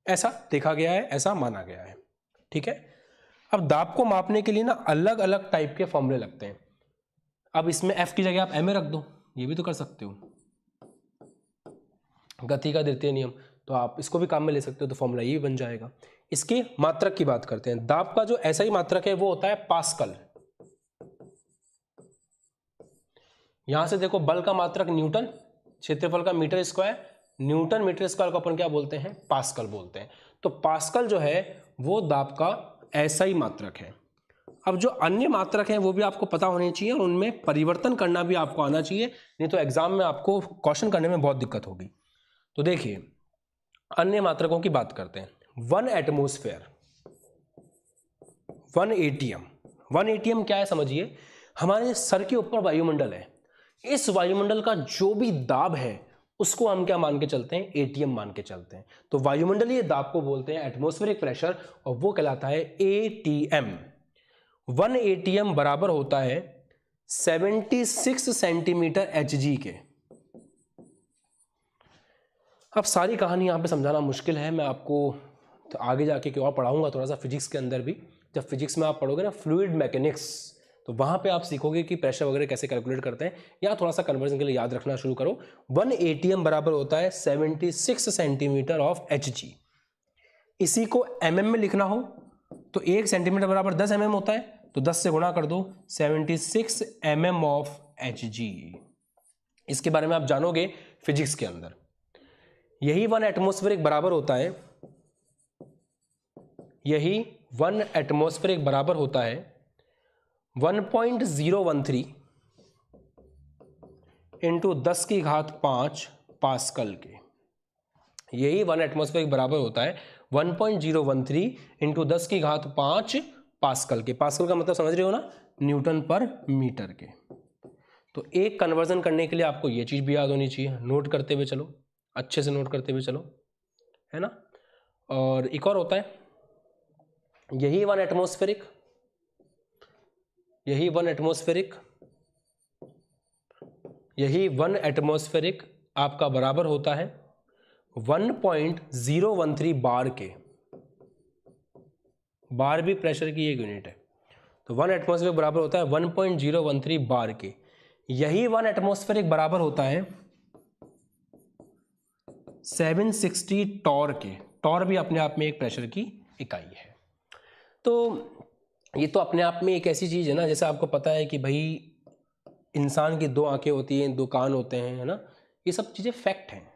ऐसा देखा गया है, ऐसा माना गया है। ठीक है। अब दाब को मापने के लिए ना अलग अलग टाइप के फॉर्मूले लगते हैं। अब इसमें F की जगह आप ma रख दो, ये भी तो कर सकते हो, गति का द्वितीय नियम, तो आप इसको भी काम में ले सकते हो, तो फॉर्मूला ये भी बन जाएगा। इसके मात्रक की बात करते हैं। दाब का जो ऐसा ही मात्रक है वो होता है पास्कल। यहां से देखो बल का मात्रक न्यूटन, क्षेत्रफल का metre square, newton metre square को अपन क्या बोलते हैं, पास्कल बोलते हैं। तो पास्कल जो है वो दाब का ऐसा ही मात्रक है। अब जो अन्य मात्रक हैं वो भी आपको पता होने चाहिए और उनमें परिवर्तन करना भी आपको आना चाहिए, नहीं तो एग्जाम में आपको क्वेश्चन करने में बहुत दिक्कत होगी। तो देखिए अन्य मात्रकों की बात करते हैं। 1 एटमॉस्फेयर, 1 एटीएम। 1 एटीएम क्या है समझिए, हमारे सर के ऊपर वायुमंडल है, इस वायुमंडल का जो भी दाब है उसको हम क्या मान के चलते हैं, एटीएम मान के चलते हैं। तो वायुमंडलीय दाब को बोलते हैं एटमॉस्फेरिक प्रेशर, और वो कहलाता है एटीएम। 1 एटीएम बराबर होता है 76 सेंटीमीटर एचजी के। अब सारी कहानी यहाँ पे समझाना मुश्किल है, मैं आपको तो आगे जाके क्यों और पढ़ाऊंगा थोड़ा सा फिजिक्स के अंदर भी। जब फिजिक्स में आप पढ़ोगे ना फ्लूइड मैकेनिक्स, तो वहाँ पे आप सीखोगे कि प्रेशर वगैरह कैसे कैलकुलेट करते हैं। या थोड़ा सा कन्वर्जन के लिए याद रखना शुरू करो। 1 एटीएम बराबर होता है 76 सेंटीमीटर ऑफ एचजी। इसी को एमएम में लिखना हो तो 1 सेंटीमीटर बराबर 10 mm होता है, तो 10 से गुणा कर दो, 76 mm ऑफ एचजी। इसके बारे में आप जानोगे फिजिक्स के अंदर। यही 1 एटमॉस्फेरिक बराबर होता है, यही 1 एटमॉस्फेरिक बराबर होता है 1.013 इंटू 10 की घात 5 पास्कल के। यही 1 एटमॉस्फेरिक बराबर होता है 1.013 इंटू 10 की घात 5 पास्कल के। पास्कल का मतलब समझ रहे हो ना, न्यूटन पर मीटर के। तो एक कन्वर्जन करने के लिए आपको ये चीज भी याद होनी चाहिए, नोट करते हुए चलो, अच्छे से नोट करते हुए चलो, है ना। और एक और होता है, यही 1 एटमॉस्फेरिक, यही 1 एटमॉस्फेरिक, यही 1 एटमॉस्फेरिक आपका बराबर होता है 1.013 बार के। बार भी प्रेशर की एक यूनिट है, तो 1 एटमॉस्फेरिक बराबर होता है 1.013 बार के। यही 1 एटमॉस्फेरिक बराबर होता है 760 टॉर के। टॉर भी अपने आप में एक प्रेशर की इकाई है। तो ये तो अपने आप में एक ऐसी चीज है ना, जैसे आपको पता है कि भाई इंसान की 2 आंखें होती हैं, 2 कान होते हैं, है ना। ये सब चीजें फैक्ट हैं,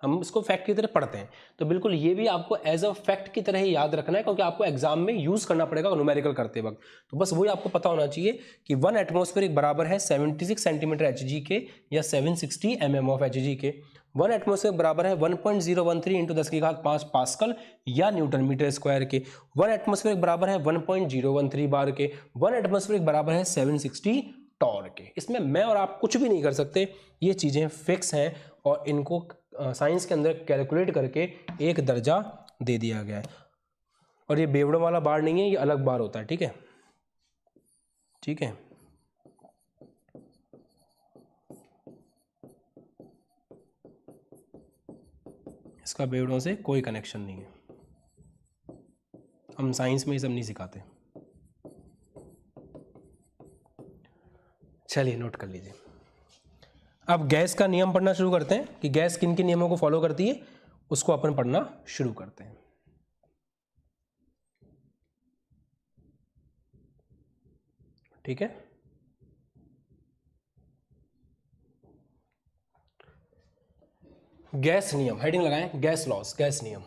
हम इसको फैक्ट की तरह पढ़ते हैं। तो बिल्कुल ये भी आपको एज अ फैक्ट की तरह ही याद रखना है, क्योंकि आपको एग्जाम में यूज करना पड़ेगा न्यूमेरिकल करते वक्त। तो बस वही आपको पता होना चाहिए कि 1 एटमॉस्फेरिक बराबर है 76 सेंटीमीटर एचजी के या 760 mm ऑफ एचजी के। 1 एटमॉस्फेरिक बराबर है 1.013 इंटू 10 की घात 5 पास्कल या न्यूटन मीटर स्क्वायर के। 1 एटमॉस्फेरिक बराबर है 1.013 बार के। 1 एटमॉस्फेरिक बराबर है 760 टॉर के। इसमें मैं और आप कुछ भी नहीं कर सकते, ये चीजें फिक्स हैं और इनको साइंस के अंदर कैलकुलेट करके एक दर्जा दे दिया गया है। और ये बेवड़ों वाला बार नहीं है, ये अलग बार होता है, ठीक है, ठीक है। इसका बेवड़ों से कोई कनेक्शन नहीं है, हम साइंस में ये सब नहीं सिखाते। चलिए नोट कर लीजिए। अब गैस का नियम पढ़ना शुरू करते हैं कि गैस किन किन नियमों को फॉलो करती है। उसको अपन पढ़ना शुरू करते हैं। ठीक है, गैस नियम, हेडिंग लगाएं, गैस लॉस, गैस नियम।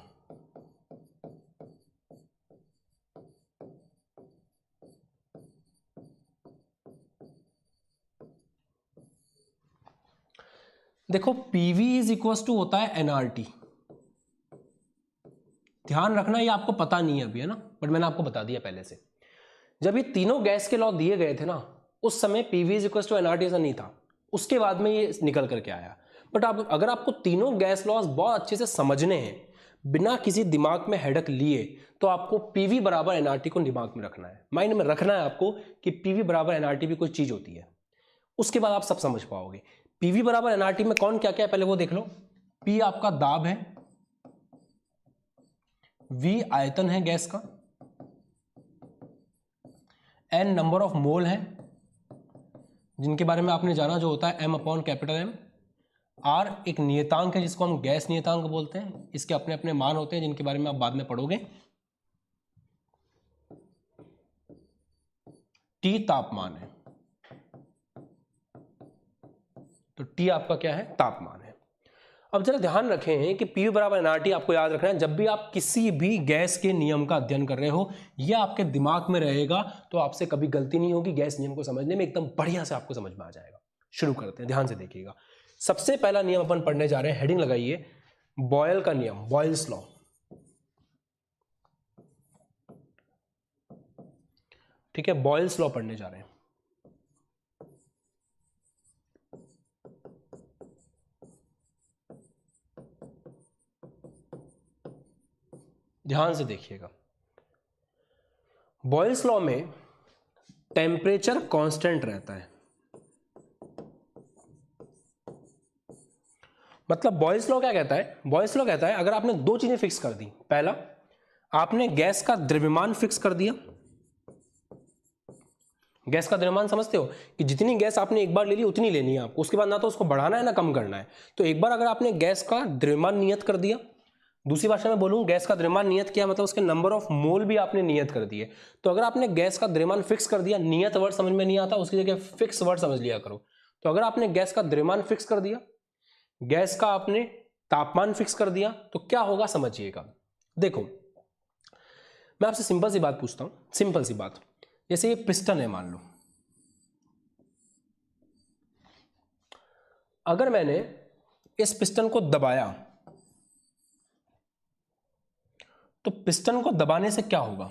देखो पीवी इज इक्वल टू होता है एनआरटी। ध्यान रखना ये आपको पता नहीं है अभी, है ना, बट मैंने आपको बता दिया पहले से। जब ये तीनों गैस के लॉ दिए गए थे ना, उस समय PV is equal to NRT ऐसा नहीं था, उसके बाद में ये निकल करके आया। बट अगर आपको तीनों गैस लॉस बहुत अच्छे से समझने हैं बिना किसी दिमाग में हेडक लिए, तो आपको पीवी बराबर एनआरटी को दिमाग में रखना है, माइंड में रखना है आपको कि पीवी बराबर एनआरटी भी कोई चीज होती है। उसके बाद आप सब समझ पाओगे। पीवी बराबर एनआरटी में कौन क्या क्या है पहले वो देख लो। पी आपका दाब है, वी आयतन है गैस का, एन नंबर ऑफ मोल है जिनके बारे में आपने जाना जो होता है M upon capital M, R एक नियतांक है जिसको हम गैस नियतांक बोलते हैं, इसके अपने अपने मान होते हैं जिनके बारे में आप बाद में पढ़ोगे। टी तापमान है, तो टी आपका क्या है, तापमान है। अब जरा ध्यान रखें कि पी बराबर एनआरटी आपको याद रखना है। जब भी आप किसी भी गैस के नियम का अध्ययन कर रहे हो, यह आपके दिमाग में रहेगा, तो आपसे कभी गलती नहीं होगी। गैस नियम को समझने में एकदम बढ़िया से आपको समझ में आ जाएगा। शुरू करते हैं, ध्यान से देखिएगा। सबसे पहला नियम अपन पढ़ने जा रहे हैं, हेडिंग लगाइए, बॉयल का नियम, बॉयल्स लॉ। ठीक है, बॉयल्स लॉ पढ़ने जा रहे हैं। ध्यान से देखिएगा। बॉयल्स लॉ में टेम्परेचर कांस्टेंट रहता है, मतलब बॉयल्स लॉ क्या कहता है, बॉयल्स लॉ कहता है अगर आपने दो चीजें फिक्स कर दी, पहला आपने गैस का द्रव्यमान फिक्स कर दिया। गैस का द्रव्यमान समझते हो कि जितनी गैस आपने एक बार ले ली उतनी लेनी है आपको, उसके बाद ना तो उसको बढ़ाना है ना कम करना है। तो एक बार अगर आपने गैस का द्रव्यमान नियत कर दिया, दूसरी भाषा में बोलूं गैस का द्रव्यमान नियत किया मतलब उसके नंबर ऑफ मोल भी आपने नियत कर दिए। तो अगर आपने गैस का द्रव्यमान फिक्स कर दिया, नियत वर्ड समझ में नहीं आता, उसकी जगह फिक्स वर्ड समझ लिया करो। तो अगर आपने गैस का द्रव्यमान फिक्स कर दिया, गैस का आपने तापमान फिक्स कर दिया, तो क्या होगा समझिएगा। देखो मैं आपसे सिंपल सी बात पूछता हूं, सिंपल सी बात, जैसे ये पिस्टन है मान लो, अगर मैंने इस पिस्टन को दबाया तो पिस्टन को दबाने से क्या होगा,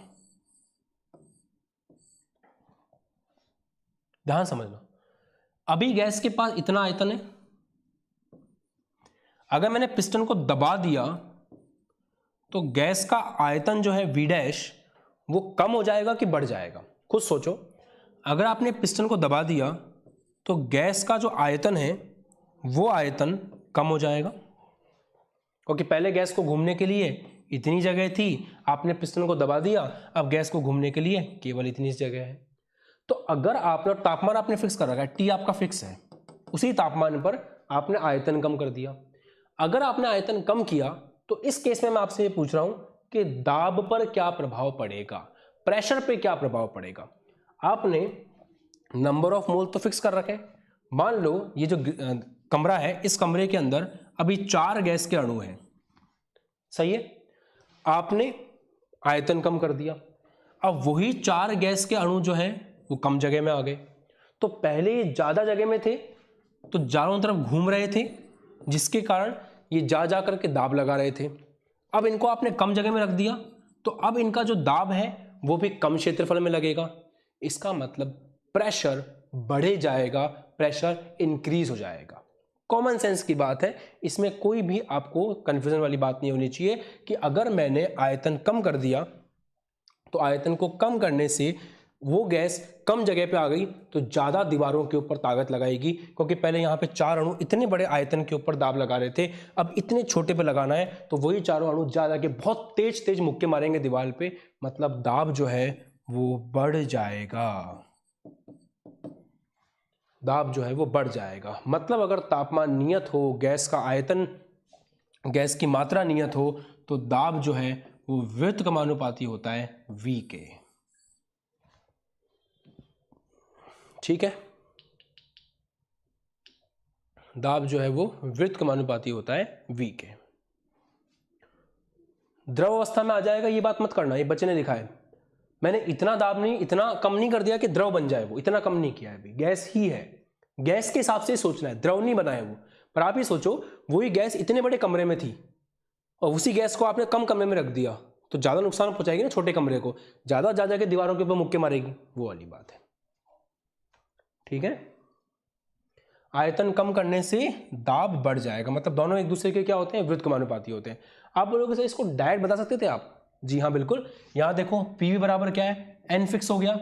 ध्यान समझना। अभी गैस के पास इतना आयतन है, अगर मैंने पिस्टन को दबा दिया तो गैस का आयतन जो है वी डैश वो कम हो जाएगा कि बढ़ जाएगा, खुद सोचो। अगर आपने पिस्टन को दबा दिया तो गैस का जो आयतन है वो आयतन कम हो जाएगा, क्योंकि पहले गैस को घूमने के लिए इतनी जगह थी, आपने पिस्टन को दबा दिया, अब गैस को घूमने के लिए केवल इतनी जगह है। तो अगर आपने तापमान आपने फिक्स कर रखा है, टी आपका फिक्स है, उसी तापमान पर आपने आयतन कम कर दिया। अगर आपने आयतन कम किया तो इस केस में मैं आपसे ये पूछ रहा हूं कि दाब पर क्या प्रभाव पड़ेगा, प्रेशर पे क्या प्रभाव पड़ेगा। आपने नंबर ऑफ मोल तो फिक्स कर रखे, मान लो ये जो कमरा है, इस कमरे के अंदर अभी 4 गैस के अणु हैं, सही है, आपने आयतन कम कर दिया, अब वही 4 गैस के अणु जो है वो कम जगह में आ गए। तो पहले ये ज्यादा जगह में थे तो चारों तरफ घूम रहे थे, जिसके कारण ये जा करके दाब लगा रहे थे। अब इनको आपने कम जगह में रख दिया तो अब इनका जो दाब है वो भी कम क्षेत्रफल में लगेगा। इसका मतलब प्रेशर बढ़े जाएगा, प्रेशर इंक्रीज हो जाएगा। कॉमन सेंस की बात है, इसमें कोई भी आपको कंफ्यूजन वाली बात नहीं होनी चाहिए कि अगर मैंने आयतन कम कर दिया तो आयतन को कम करने से वो गैस कम जगह पे आ गई तो ज्यादा दीवारों के ऊपर ताकत लगाएगी, क्योंकि पहले यहाँ पे 4 अणु इतने बड़े आयतन के ऊपर दाब लगा रहे थे, अब इतने छोटे पे लगाना है तो वही चारों अणु ज्यादा के बहुत तेज तेज मुक्के मारेंगे दीवार पे, मतलब दाब जो है वो बढ़ जाएगा, दाब जो है वो बढ़ जाएगा। मतलब अगर तापमान नियत हो, गैस का आयतन गैस की मात्रा नियत हो तो दाब जो है वो व्युत्क्रमानुपाती होता है V के। ठीक है, दाब जो है वो व्युत्क्रमानुपाती होता है V के। द्रव अवस्था में आ जाएगा, ये बात मत करना, ये बच्चे ने लिखा है मैंने इतना दाब नहीं, इतना कम नहीं कर दिया कि द्रव बन जाए, वो इतना कम नहीं किया है, अभी गैस ही है, गैस के हिसाब से सोचना है, द्रव नहीं बनाया वो। पर आप ही सोचो, वही गैस इतने बड़े कमरे में थी और उसी गैस को आपने कम कमरे में रख दिया तो ज्यादा नुकसान पहुंचाएगी ना छोटे कमरे को, ज्यादा जा जाके दीवारों के ऊपर मुक्के मारेगी, वो वाली बात है। ठीक है, आयतन कम करने से दाब बढ़ जाएगा, मतलब दोनों एक दूसरे के क्या होते हैं, व्युत्क्रमानुपाती होते हैं। आप लोगों से इसको डायरेक्ट बता सकते थे आप? जी हाँ बिल्कुल, यहां देखो पीवी बराबर क्या है, एन फिक्स हो गया,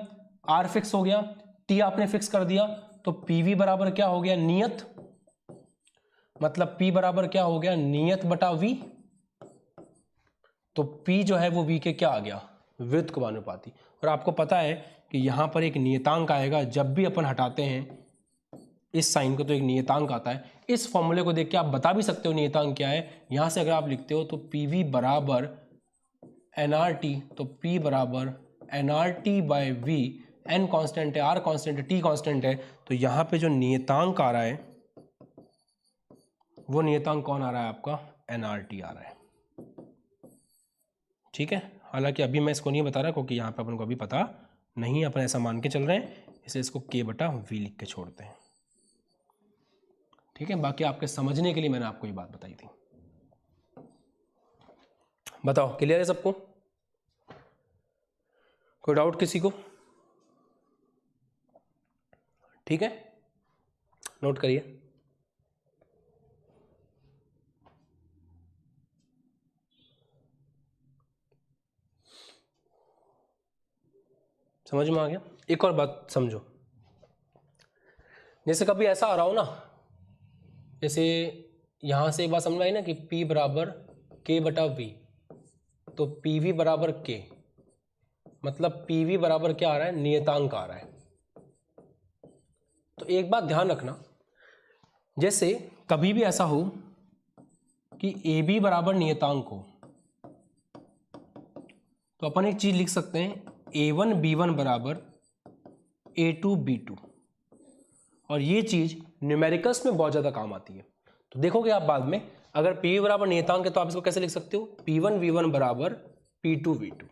आर फिक्स हो गया, टी आपने फिक्स कर दिया, तो पीवी बराबर क्या हो गया, नियत, मतलब पी बराबर क्या हो गया, नियत बटा वी, तो पी जो है वो वी के क्या आ गया, व्युत्क्रमानुपाती। और आपको पता है कि यहां पर एक नियतांक आएगा, जब भी अपन हटाते हैं इस साइन को तो एक नियतांक आता है। इस फॉर्मूले को देख के आप बता भी सकते हो नियतांक क्या है। यहां से अगर आप लिखते हो तो पीवी बराबर एनआरटी, तो पी बराबर NRT by V, N constant है, आर कांस्टेंट है, टी कांस्टेंट है, तो यहां पे जो नियतांक आ रहा है वो नियतांक कौन आ रहा है आपका, एनआरटी आ रहा है। ठीक है, हालांकि अभी मैं इसको नहीं बता रहा क्योंकि यहाँ पे अपन को अभी पता नहीं, अपन ऐसा मान के चल रहे हैं, इसलिए इसको के बटा वी लिख के छोड़ते हैं। ठीक है, बाकी आपके समझने के लिए मैंने आपको ये बात बताई थी। बताओ क्लियर है सबको, कोई डाउट किसी को? ठीक है, नोट करिए। समझ में आ गया? एक और बात समझो, जैसे कभी ऐसा आ रहा हो ना, जैसे यहां से एक बात समझ में आई ना कि P बराबर K बटा V, तो PV बराबर K, मतलब PV बराबर क्या आ रहा है, नियतांक आ रहा है। तो एक बात ध्यान रखना, जैसे कभी भी ऐसा हो कि AB बराबर नियतांक हो, तो अपन एक चीज लिख सकते हैं, A1 B1 बराबर A2 B2, और ये चीज न्यूमेरिकल्स में बहुत ज्यादा काम आती है। तो देखोगे आप बाद में, अगर P बराबर नियतांक है तो आप इसको कैसे लिख सकते हो, P1 V1 बराबर P2 V2।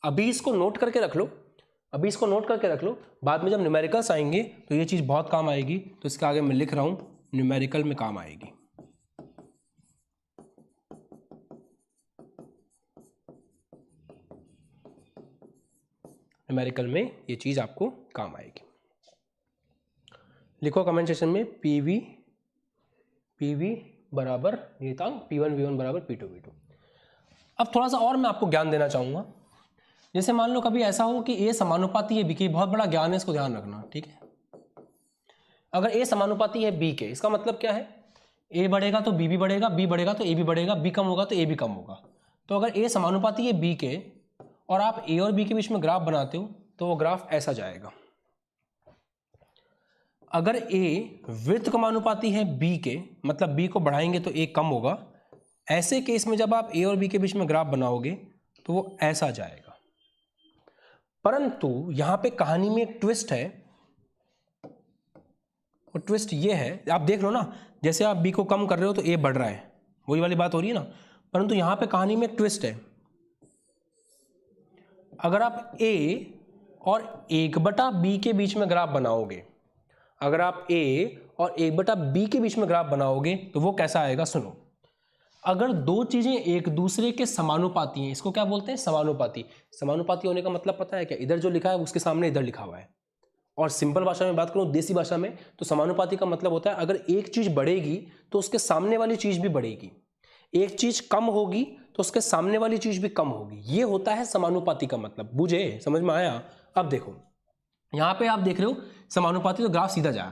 अभी इसको नोट करके रख लो, अभी इसको नोट करके रख लो, बाद में जब न्यूमेरिकल्स आएंगे तो ये चीज बहुत काम आएगी। तो इसके आगे मैं लिख रहा हूं, न्यूमेरिकल में काम आएगी। न्यूमेरिकल में ये चीज आपको काम आएगी। लिखो कमेंट सेक्शन में, पीवी बराबर नियतांक P1 V1 बराबर P2 V2। अब थोड़ा सा और मैं आपको ज्ञान देना चाहूंगा, जैसे मान लो कभी ऐसा हो कि A समानुपाती है B के, बहुत बड़ा ज्ञान है, इसको ध्यान रखना। ठीक है, अगर A समानुपाती है B के, इसका मतलब क्या है, A बढ़ेगा तो B भी बढ़ेगा, B बढ़ेगा तो A भी बढ़ेगा, B कम होगा तो A भी कम होगा। तो अगर A समानुपाती है B के और आप A और B के बीच में ग्राफ बनाते हो तो वो ग्राफ ऐसा जाएगा। अगर A व्युत्क्रमानुपाती है B के, मतलब B को बढ़ाएंगे तो A कम होगा, ऐसे केस में जब आप A और B के बीच में ग्राफ बनाओगे तो वो ऐसा जाएगा। परंतु यहां पे कहानी में एक ट्विस्ट है, वो ट्विस्ट ये है, आप देख लो ना, जैसे आप B को कम कर रहे हो तो A बढ़ रहा है, वही वाली बात हो रही है ना। परंतु यहां पे कहानी में एक ट्विस्ट है, अगर आप A और 1/B के बीच में ग्राफ बनाओगे, अगर आप A और 1/B के बीच में ग्राफ बनाओगे तो वो कैसा आएगा, सुनो। अगर दो चीजें एक दूसरे के समानुपाती हैं, इसको क्या बोलते हैं, समानुपाती। समानुपाती होने का मतलब पता है क्या, इधर जो लिखा है उसके सामने इधर लिखा हुआ है। और सिंपल भाषा में बात करूं, देसी भाषा में, तो समानुपाती का मतलब होता है अगर एक चीज बढ़ेगी तो उसके सामने वाली चीज भी बढ़ेगी, एक चीज कम होगी तो उसके सामने वाली चीज भी कम होगी। ये होता है समानुपाती का मतलब। बुझे, समझ में आया? अब देखो यहां पे आप देख रहे हो समानुपाती, तो ग्राफ सीधा जा,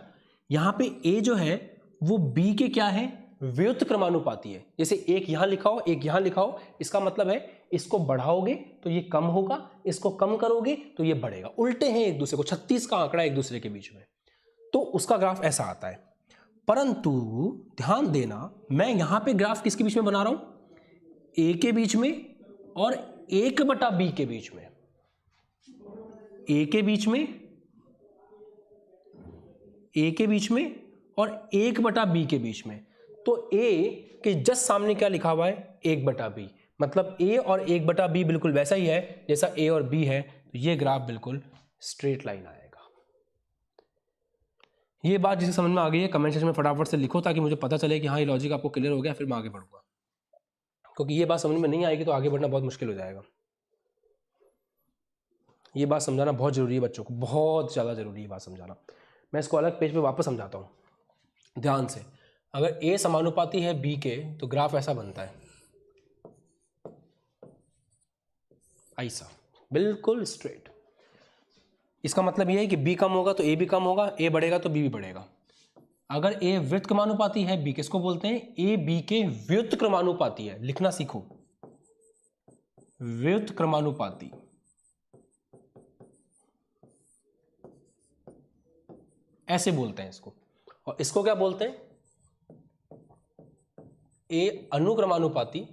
यहां पे A जो है वो B के क्या है, व्युत्क्रमानुपाती है। जैसे एक यहां लिखा हो, एक यहां लिखा हो, इसका मतलब है इसको बढ़ाओगे तो ये कम होगा, इसको कम करोगे तो ये बढ़ेगा, उल्टे हैं एक दूसरे को, 36 का आंकड़ा एक दूसरे के बीच में, तो उसका ग्राफ ऐसा आता है। परंतु ध्यान देना, मैं यहां पे ग्राफ किसके बीच में बना रहा हूं, ए के बीच में और 1/b के बीच में, ए के बीच में, ए के बीच में और 1/b के बीच में। तो ए के जस्ट सामने क्या लिखा हुआ है, 1/b, मतलब ए और 1/b बिल्कुल वैसा ही है जैसा ए और बी है। तो ये ग्राफ बिल्कुल स्ट्रेट लाइन आएगा। ये बात जिसे समझ में आ गई है कमेंट सेक्शन में फटाफट से लिखो, ताकि मुझे पता चले कि हाँ ये लॉजिक आपको क्लियर हो गया, फिर मैं आगे बढ़ूंगा। क्योंकि ये बात समझ में नहीं आएगी तो आगे बढ़ना बहुत मुश्किल हो जाएगा। ये बात समझाना बहुत जरूरी है बच्चों को, बहुत ज़्यादा जरूरी है बात समझाना। मैं इसको अलग पेज पे वापस समझाता हूँ ध्यान से। अगर ए समानुपाती है बी के तो ग्राफ ऐसा बनता है, ऐसा बिल्कुल स्ट्रेट। इसका मतलब यह है कि बी कम होगा तो ए भी कम होगा, ए बढ़ेगा तो बी भी बढ़ेगा। अगर ए व्युत्क्रमानुपाती है बी, किसको बोलते हैं, ए बी के व्युत्क्रमानुपाती है। लिखना सीखो, व्युत्क्रमानुपाती। ऐसे बोलते हैं इसको। और इसको क्या बोलते हैं, ए अनुक्रमानुपाती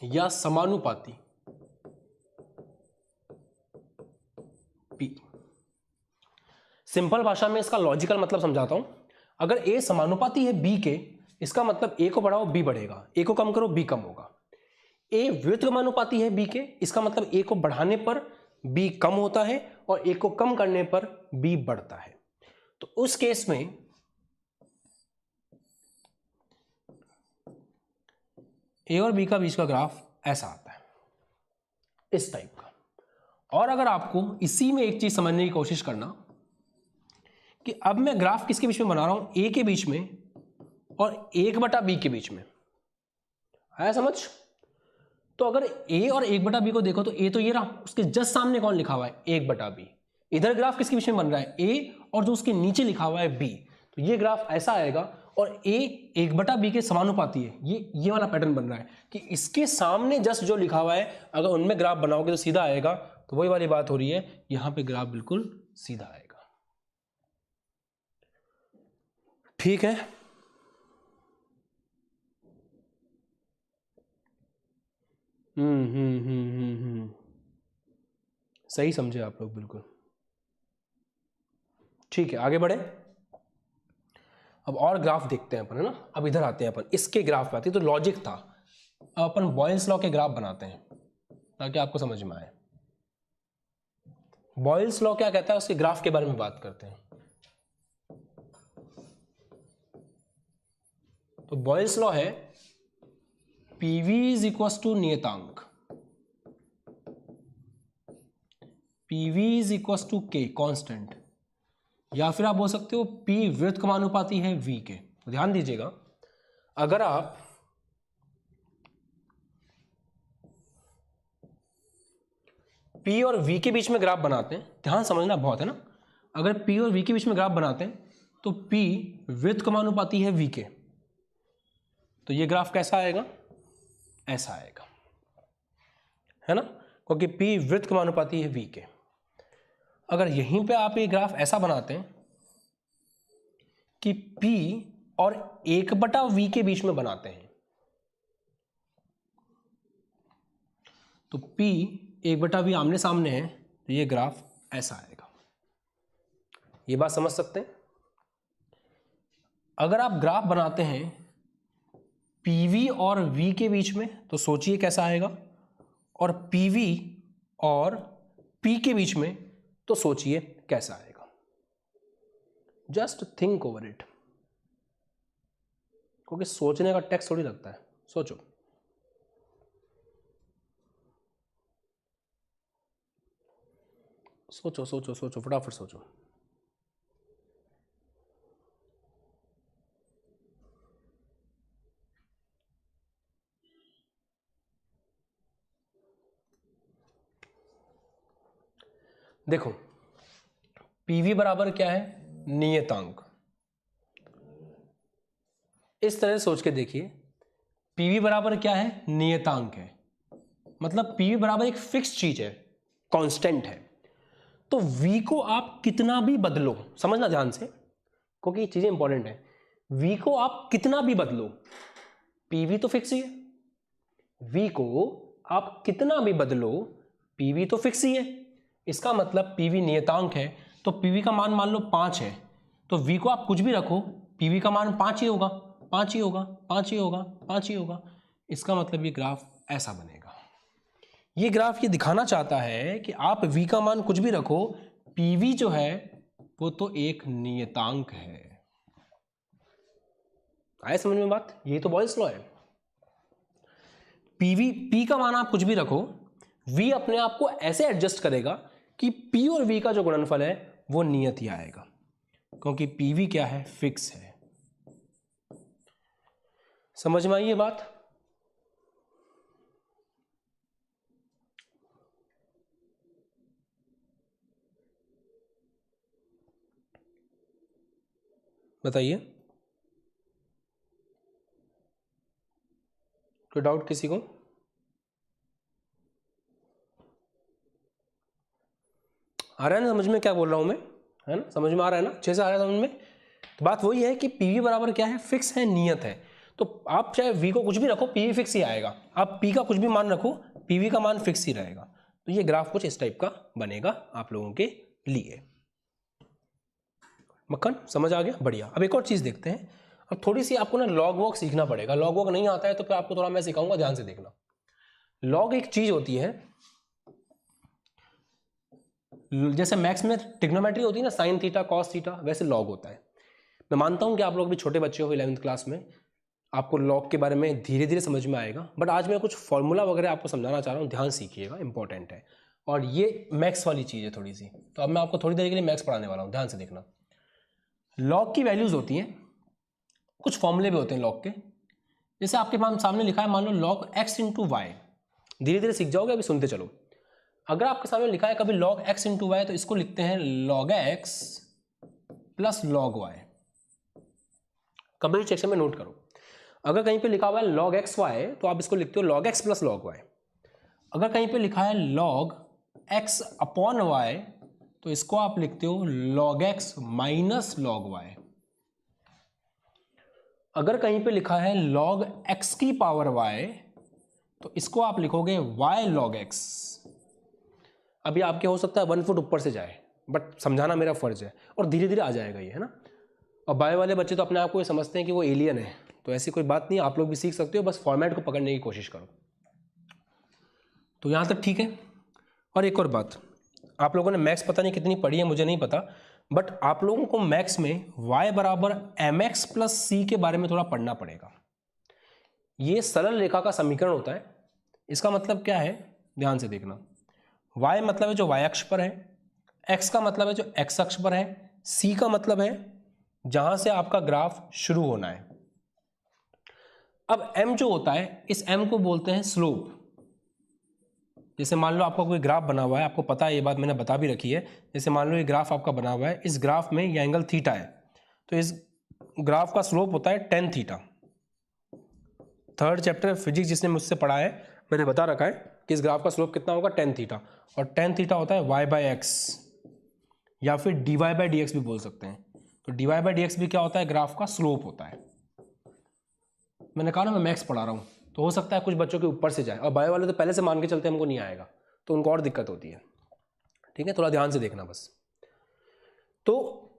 या समानुपाती, पी। सिंपल भाषा में इसका लॉजिकल मतलब समझाता हूं। अगर ए समानुपाती है बी के, इसका मतलब ए को बढ़ाओ बी बढ़ेगा, ए को कम करो बी कम होगा। ए व्युत्क्रमानुपाती है बी के, इसका मतलब ए को बढ़ाने पर बी कम होता है और ए को कम करने पर बी बढ़ता है। तो उस केस में ए और बी का बीच का ग्राफ ऐसा आता है, इस टाइप का। और अगर आपको इसी में एक चीज समझने की कोशिश करना कि अब मैं ग्राफ किसके बीच में बना रहा हूं, ए के बीच में और 1/b के बीच में, आया समझ। तो अगर a और 1/b को देखो तो a तो ये रहा, उसके जस्ट सामने कौन लिखा हुआ है, 1/b। इधर ग्राफ किसके बीच में बन रहा है, a और जो उसके नीचे लिखा हुआ है b। तो ये ग्राफ ऐसा आएगा और a 1/b के समानुपाती है। ये वाला पैटर्न बन रहा है कि इसके सामने जस्ट जो लिखा हुआ है अगर उनमें ग्राफ बनाओगे तो सीधा आएगा। तो वही वाली बात हो रही है, यहां पे ग्राफ बिल्कुल सीधा आएगा। ठीक है, सही समझे आप लोग बिल्कुल। ठीक है, आगे बढ़े। अब और ग्राफ देखते हैं अपन, है ना। अब इधर आते हैं अपन, इसके ग्राफ पे आते हैं। तो लॉजिक था, अब अपन बॉयल्स लॉ के ग्राफ बनाते हैं ताकि आपको समझ में आए। बॉयल्स लॉ क्या कहता है, उसके ग्राफ के बारे में बात करते हैं। तो बॉयल्स लॉ है PV इज इक्वल टू नियतांक, PV is equal to K constant, या फिर आप बोल सकते हो P व्युत्क्रमानुपाती है V के। तो ध्यान दीजिएगा, अगर आप P और V के बीच में ग्राफ बनाते हैं, ध्यान समझना बहुत है ना। अगर P और V के बीच में ग्राफ बनाते हैं तो P व्युत्क्रमानुपाती है V के, तो ये ग्राफ कैसा आएगा, ऐसा आएगा, है ना, क्योंकि P व्युत्क्रमानुपाती है V के। अगर यहीं पे आप ये ग्राफ ऐसा बनाते हैं कि P और 1/V के बीच में बनाते हैं, तो P 1/V आमने सामने है, तो ये ग्राफ ऐसा आएगा। ये बात समझ सकते हैं। अगर आप ग्राफ बनाते हैं PV और V के बीच में, तो सोचिए कैसा आएगा, और PV और P के बीच में, तो सोचिए कैसा आएगा। जस्ट थिंक ओवर इट, क्योंकि सोचने का टैक्स थोड़ी लगता है। सोचो, सोचो सोचो सोचो, फटाफट सोचो। देखो, PV बराबर क्या है, नियतांक। इस तरह सोच के देखिए, PV बराबर क्या है, नियतांक है, मतलब PV बराबर एक फिक्स चीज है, कांस्टेंट है। तो V को आप कितना भी बदलो, समझना ध्यान से, क्योंकि ये चीजें इंपॉर्टेंट है। v को आप कितना भी बदलो, pv तो फिक्स ही है। v को आप कितना भी बदलो, pv तो फिक्स ही है। इसका मतलब pv नियतांक है, तो pv का मान मान लो 5 है, तो v को आप कुछ भी रखो, pv का मान 5 ही होगा, 5 ही होगा, 5 ही होगा, 5 ही होगा। इसका मतलब ये ग्राफ ऐसा बनेगा। ये ग्राफ ये दिखाना चाहता है कि आप v का मान कुछ भी रखो, pv जो है वो तो एक नियतांक है। आए समझ में बात? ये तो बॉयल्स लॉ है। p का मान आप कुछ भी रखो, v अपने आप को ऐसे एडजस्ट करेगा कि p और v का जो गुणनफल है वो नियत ही आएगा, क्योंकि pv क्या है, फिक्स है। समझ में आई ये बात? बताइए, कोई डाउट किसी को? आ रहा है ना समझ में क्या बोल रहा हूं मैं, है ना? समझ में आ रहा है ना? अच्छे से आ रहा है समझ में? तो बात वही है कि pv बराबर क्या है, फिक्स है, नियत है। तो आप चाहे v को कुछ भी रखो, pv फिक्स ही आएगा। आप p का कुछ भी मान रखो, pv का मान फिक्स ही रहेगा। तो ये ग्राफ कुछ इस टाइप का बनेगा आप लोगों के लिए। मक्खन समझ आ गया? बढ़िया। अब एक और चीज देखते हैं। अब थोड़ी सी आपको ना लॉग वॉग सीखना पड़ेगा। लॉग वॉग नहीं आता है तो फिर आपको थोड़ा मैं सिखाऊंगा, ध्यान से देखना। लॉग एक चीज होती है, जैसे मैथ्स में ट्रिग्नोमेट्री होती है ना, साइन थीटा कॉस थीटा, वैसे लॉग होता है। मैं मानता हूं कि आप लोग भी छोटे बच्चे हो, 11th क्लास में, आपको लॉग के बारे में धीरे धीरे समझ में आएगा। बट आज मैं कुछ फॉर्मूला वगैरह आपको समझाना चाह रहा हूँ, ध्यान सीखिएगा, इंपॉर्टेंट है। और ये मैथ्स वाली चीज़ है थोड़ी सी, तो अब मैं आपको थोड़ी देर के लिए मैथ्स पढ़ाने वाला हूँ, ध्यान से देखना। लॉग की वैल्यूज होती हैं, कुछ फॉर्मूले भी होते हैं लॉग के। जैसे आपके पास सामने लिखा है, मान लो लॉग x इंटू वाई, धीरे धीरे सीख जाओगे, अभी सुनते चलो। अगर आपके सामने लिखा है कभी लॉग x इंटू वाई, तो इसको लिखते हैं log x plus log Y. Comment section में नोट करो। अगर कहीं पे लिखा हुआ है log x y, तो आप इसको लिखते हो log x plus log y। अगर कहीं पे लिखा है log x अपॉन y, तो इसको आप लिखते हो log x minus log y। अगर कहीं पे लिखा है log x की पावर y, तो इसको आप लिखोगे y log x। अभी आपके हो सकता है 1 फुट ऊपर से जाए, बट समझाना मेरा फर्ज है, और धीरे धीरे आ जाएगा ये, है ना। और बायो वाले बच्चे तो अपने आप को ये समझते हैं कि वो एलियन है, तो ऐसी कोई बात नहीं, आप लोग भी सीख सकते हो, बस फॉर्मेट को पकड़ने की कोशिश करो। तो यहाँ तक ठीक है। और एक और बात, आप लोगों ने मैथ्स पता नहीं कितनी पढ़ी है, मुझे नहीं पता, बट आप लोगों को मैथ्स में y बराबर mx प्लस सी के बारे में थोड़ा पढ़ना पड़ेगा। ये सरल रेखा का समीकरण होता है। इसका मतलब क्या है, ध्यान से देखना। y मतलब है जो y अक्ष पर है, x का मतलब है जो x अक्ष पर है, c का मतलब है जहां से आपका ग्राफ शुरू होना है। अब m जो होता है, इस m को बोलते हैं स्लोप। जैसे मान लो आपका कोई ग्राफ बना हुआ है, आपको पता है ये बात, मैंने बता भी रखी है। जैसे मान लो ये ग्राफ आपका बना हुआ है, इस ग्राफ में ये एंगल थीटा है, तो इस ग्राफ का स्लोप होता है tan theta. Third chapter physics जिसने मुझसे पढ़ा है, मैंने बता रखा है कि इस ग्राफ का स्लोप कितना होगा, tan थीटा। और tan थीटा होता है y/x, या फिर dy/dx भी बोल सकते हैं। तो dy/dx भी क्या होता है, ग्राफ का स्लोप होता है। मैंने कहा ना मैं मैथ्स पढ़ा रहा हूँ, तो हो सकता है कुछ बच्चों के ऊपर से जाए, और बायो वाले तो पहले से मान के चलते हैं हमको नहीं आएगा, तो उनको और दिक्कत होती है। ठीक है, थोड़ा ध्यान से देखना बस। तो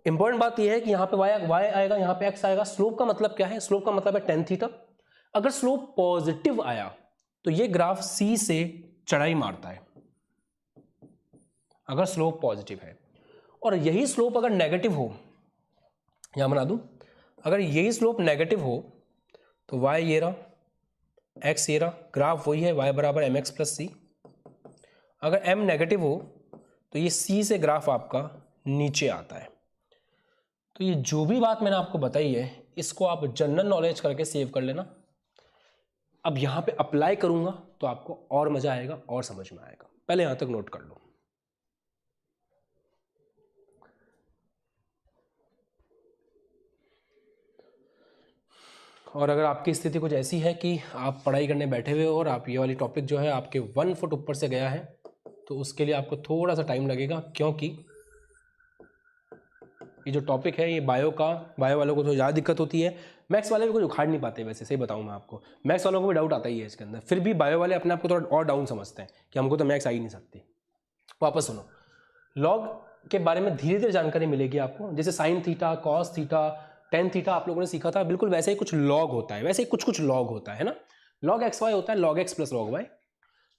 इंपॉर्टेंट बात यह है कि यहाँ पे y आएगा, यहाँ पे x आएगा। स्लोप का मतलब क्या है, स्लोप का मतलब है tan थीटा। अगर स्लोप पॉजिटिव आया तो ये ग्राफ C से चढ़ाई मारता है, अगर स्लोप पॉजिटिव है। और यही स्लोप अगर नेगेटिव हो, यहां बना दूं, अगर यही स्लोप नेगेटिव हो तो y ये रहा, x ये रहा, ग्राफ वही है y बराबर mx प्लस सी। अगर m नेगेटिव हो तो ये c से ग्राफ आपका नीचे आता है। तो ये जो भी बात मैंने आपको बताई है, इसको आप जनरल नॉलेज करके सेव कर लेना। अब यहां पे अप्लाई करूंगा तो आपको और मजा आएगा और समझ में आएगा। पहले यहां तक नोट कर लो। और अगर आपकी स्थिति कुछ ऐसी है कि आप पढ़ाई करने बैठे हुए हो और आप ये वाली टॉपिक जो है आपके 1 फुट ऊपर से गया है, तो उसके लिए आपको थोड़ा सा टाइम लगेगा, क्योंकि ये जो टॉपिक है ये बायो वालों को तो ज़्यादा दिक्कत होती है, मैथ्स वाले भी कुछ उखाड़ नहीं पाते। वैसे सही बताऊँ मैं आपको, मैथ्स वालों को भी डाउट आता ही है इसके अंदर, फिर भी बायो वाले अपने आप को थोड़ा और डाउन समझते हैं कि हमको तो मैथ्स आ ही नहीं सकती। वापस सुनो, लॉग के बारे में धीरे धीरे जानकारी मिलेगी आपको। जैसे sine theta, cos theta, tan theta आप लोगों ने सीखा था, बिल्कुल वैसे ही कुछ लॉग होता है, वैसे ही कुछ लॉग होता है ना। लॉग एक्स वाई होता है log x plus log y,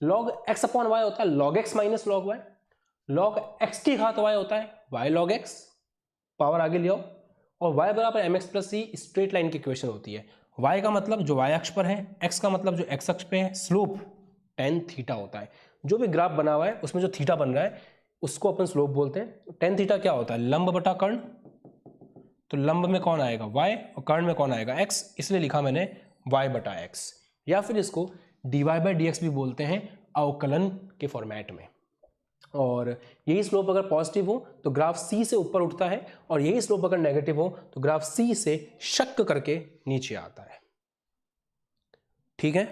log x upon y होता है log x minus log y, log x की घात वाई होता है वाई लॉग एक्स, पावर आगे ले आओ, और y बराबर एम एक्स प्लस सी स्ट्रेट लाइन की इक्वेशन होती है। y का मतलब जो y अक्ष पर है, x का मतलब जो x अक्ष पे है, स्लोप टेन थीटा होता है। जो भी ग्राफ बना हुआ है उसमें जो थीटा बन रहा है उसको अपन स्लोप बोलते हैं। टेन थीटा क्या होता है, लंब बटा कर्ण, तो लंब में कौन आएगा y और कर्ण में कौन आएगा x, इसलिए लिखा मैंने y बटा x, या फिर इसको dy बाई डी एक्स भी बोलते हैं अवकलन के फॉर्मेट में। और यही स्लोप अगर पॉजिटिव हो तो ग्राफ C से ऊपर उठता है, और यही स्लोप अगर नेगेटिव हो तो ग्राफ C से शक करके नीचे आता है। ठीक है,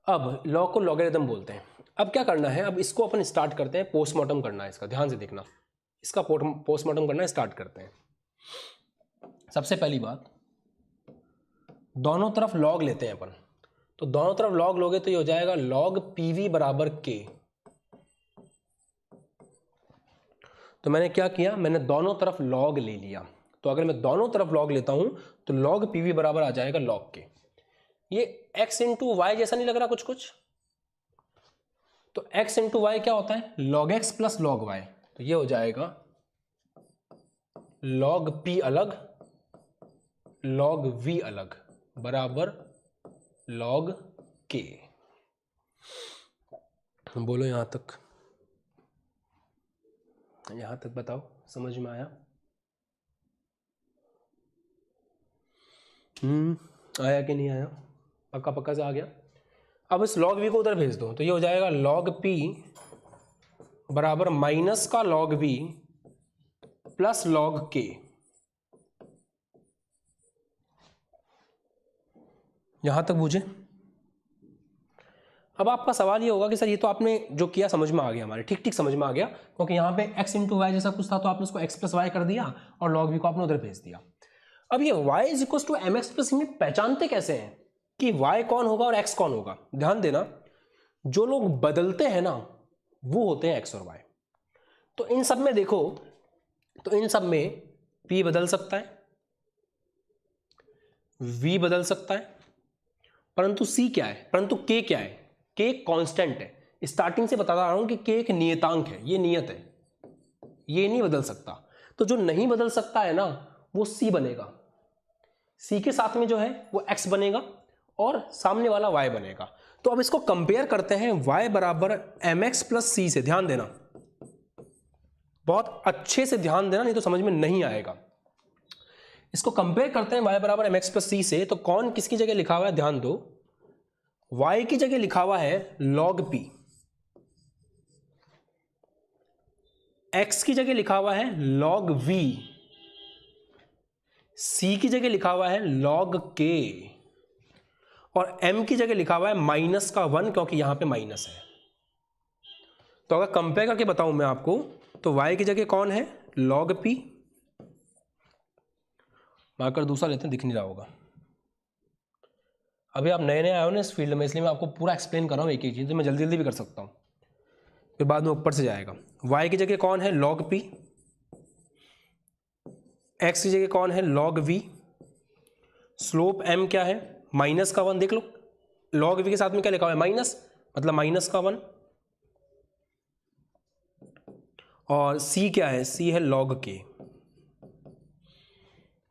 अब लॉग को लॉगरिथम बोलते हैं। अब क्या करना है, अब इसको अपन स्टार्ट करते हैं, पोस्टमार्टम करना है इसका, ध्यान से देखना, इसका पोस्टमार्टम करना है, स्टार्ट करते हैं। सबसे पहली बात, दोनों तरफ लॉग लेते हैं अपन, तो दोनों तरफ लॉग लोगे तो ये हो जाएगा लॉग पीवी बराबर के। तो मैंने क्या किया, मैंने दोनों तरफ लॉग ले लिया, तो अगर मैं दोनों तरफ लॉग लेता हूं तो लॉग पीवी बराबर आ जाएगा लॉग के। ये x इंटू वाई जैसा नहीं लग रहा कुछ, तो x इंटू वाई क्या होता है, log x plus log y, तो ये हो जाएगा लॉग पी अलग लॉग वी अलग बराबर लॉग के। बोलो यहां तक बताओ, समझ में आया? आया कि नहीं आया? पक्का से आ गया। अब इस लॉग वी को उधर भेज दो, तो ये हो जाएगा लॉग पी बराबर माइनस का लॉग वी प्लस लॉग के। यहां तक बूझे? अब आपका सवाल ये होगा कि सर ये तो आपने जो किया समझ में आ गया, हमारे ठीक समझ में आ गया, क्योंकि यहाँ पे x इंटू वाई जैसा कुछ था तो आपने उसको x प्लस वाई कर दिया और लॉग वी को आपने उधर भेज दिया। अब ये y is equal to m x plus में पहचानते कैसे हैं कि y कौन होगा और x कौन होगा? ध्यान देना, जो लोग बदलते हैं ना वो होते हैं x और y। तो इन सब में देखो, तो इन सब में p बदल सकता है, v बदल सकता है, परंतु c क्या है, परंतु k क्या है? k कांस्टेंट है। स्टार्टिंग से बता रहा हूं कि k एक नियतांक है, ये नियत है, ये नहीं बदल सकता। तो जो नहीं बदल सकता है ना वो c बनेगा, c के साथ में जो है वो x बनेगा और सामने वाला y बनेगा। तो अब इसको कंपेयर करते हैं y बराबर एम एक्स प्लस सी से। ध्यान देना, बहुत अच्छे से ध्यान देना, नहीं तो समझ में नहीं आएगा। इसको कंपेयर करते हैं y बराबर एम एक्स प्लस सी से, तो कौन किसकी जगह लिखा हुआ है? ध्यान दो, y की जगह लिखा हुआ है log p, x की जगह लिखा हुआ है log v, c की जगह लिखा हुआ है log k, और m की जगह लिखा हुआ है माइनस का 1, क्योंकि यहां पे माइनस है। तो अगर कंपेयर करके बताऊं मैं आपको, तो y की जगह कौन है? log p, मार्कर दूसरा लेते हैं, दिख नहीं रहा होगा, अभी आप नए आए हो ना इस फील्ड में, इसलिए मैं आपको पूरा एक्सप्लेन कर रहा हूँ एक चीज़, तो मैं जल्दी भी कर सकता हूँ, फिर बाद में ऊपर से जाएगा। y की जगह कौन है? log p, x की जगह कौन है? log v, स्लोप m क्या है? माइनस का 1। देख लो, log v के साथ में क्या लिखा हुआ है? माइनस, मतलब माइनस का 1, और c क्या है? c है log k।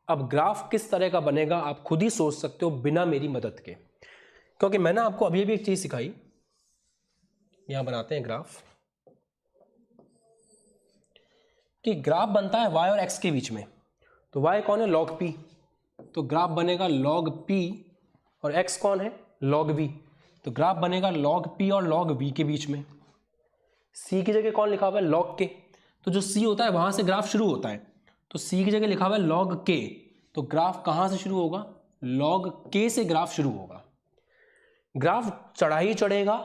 अब ग्राफ किस तरह का बनेगा आप खुद ही सोच सकते हो बिना मेरी मदद के, क्योंकि मैंने आपको अभी भी एक चीज सिखाई। यहां बनाते हैं ग्राफ, कि ग्राफ बनता है y और x के बीच में, तो y कौन है? log p, तो ग्राफ बनेगा log p, और x कौन है? log v, तो ग्राफ बनेगा log p और log v के बीच में। c की जगह कौन लिखा हुआ है? log k, तो जो c होता है वहां से ग्राफ शुरू होता है, तो c की जगह लिखा हुआ है log k, तो ग्राफ कहां से शुरू होगा? log k से ग्राफ शुरू होगा। ग्राफ चढ़ाई चढ़ेगा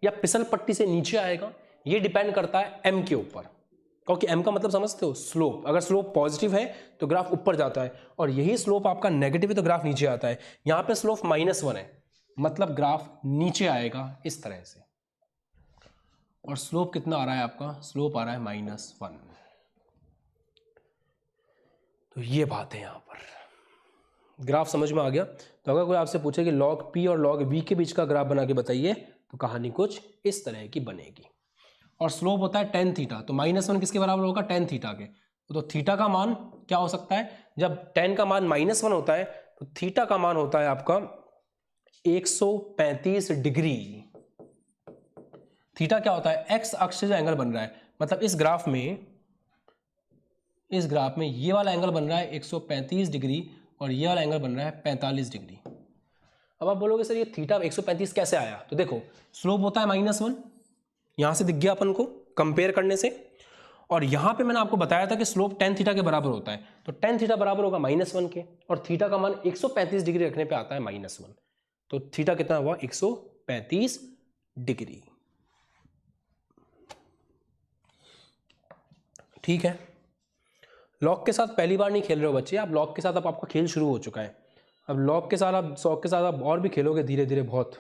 या फिसल पट्टी से नीचे आएगा, ये डिपेंड करता है m के ऊपर। क्योंकि m का मतलब समझते हो स्लोप, अगर स्लोप पॉजिटिव है तो ग्राफ ऊपर जाता है, और यही स्लोप आपका नेगेटिव है तो ग्राफ नीचे आता है। यहां पे स्लोप -1 है, मतलब ग्राफ नीचे आएगा इस तरह से। और स्लोप कितना आ रहा है आपका? स्लोप आ रहा है -1। तो ये बात है, यहां पर ग्राफ समझ में आ गया। तो अगर कोई आपसे पूछे कि log p और log v के बीच का ग्राफ बना के बताइए, तो कहानी कुछ इस तरह की बनेगी। और स्लोप होता है tan थीटा, तो -1 किसके बराबर होगा? tan थीटा के। तो थीटा का मान क्या हो सकता है? जब tan का मान -1 होता है तो थीटा का मान होता है आपका 135 डिग्री। थीटा क्या होता है? एक्स अक्ष से जो एंगल बन रहा है, मतलब इस ग्राफ में ये वाला एंगल बन रहा है 135 डिग्री और ये वाला एंगल बन रहा है 45 डिग्री। अब आप बोलोगे सर ये थीटा 135 कैसे आया? तो देखो, स्लोप होता है -1, यहां से दिख गया अपन को कंपेयर करने से, और यहां पे मैंने आपको बताया था कि स्लोप tan थीटा के बराबर होता है, तो tan थीटा बराबर होगा -1 के, और थीटा का मान 135 डिग्री रखने पे आता है -1, तो थीटा कितना हुआ? 135 डिग्री। ठीक है, लॉग के साथ पहली बार नहीं खेल रहे हो बच्चे, आप लॉग के साथ अब आपका खेल शुरू हो चुका है। अब लॉग के साथ आप शौक के साथ आप और भी खेलोगे धीरे धीरे, बहुत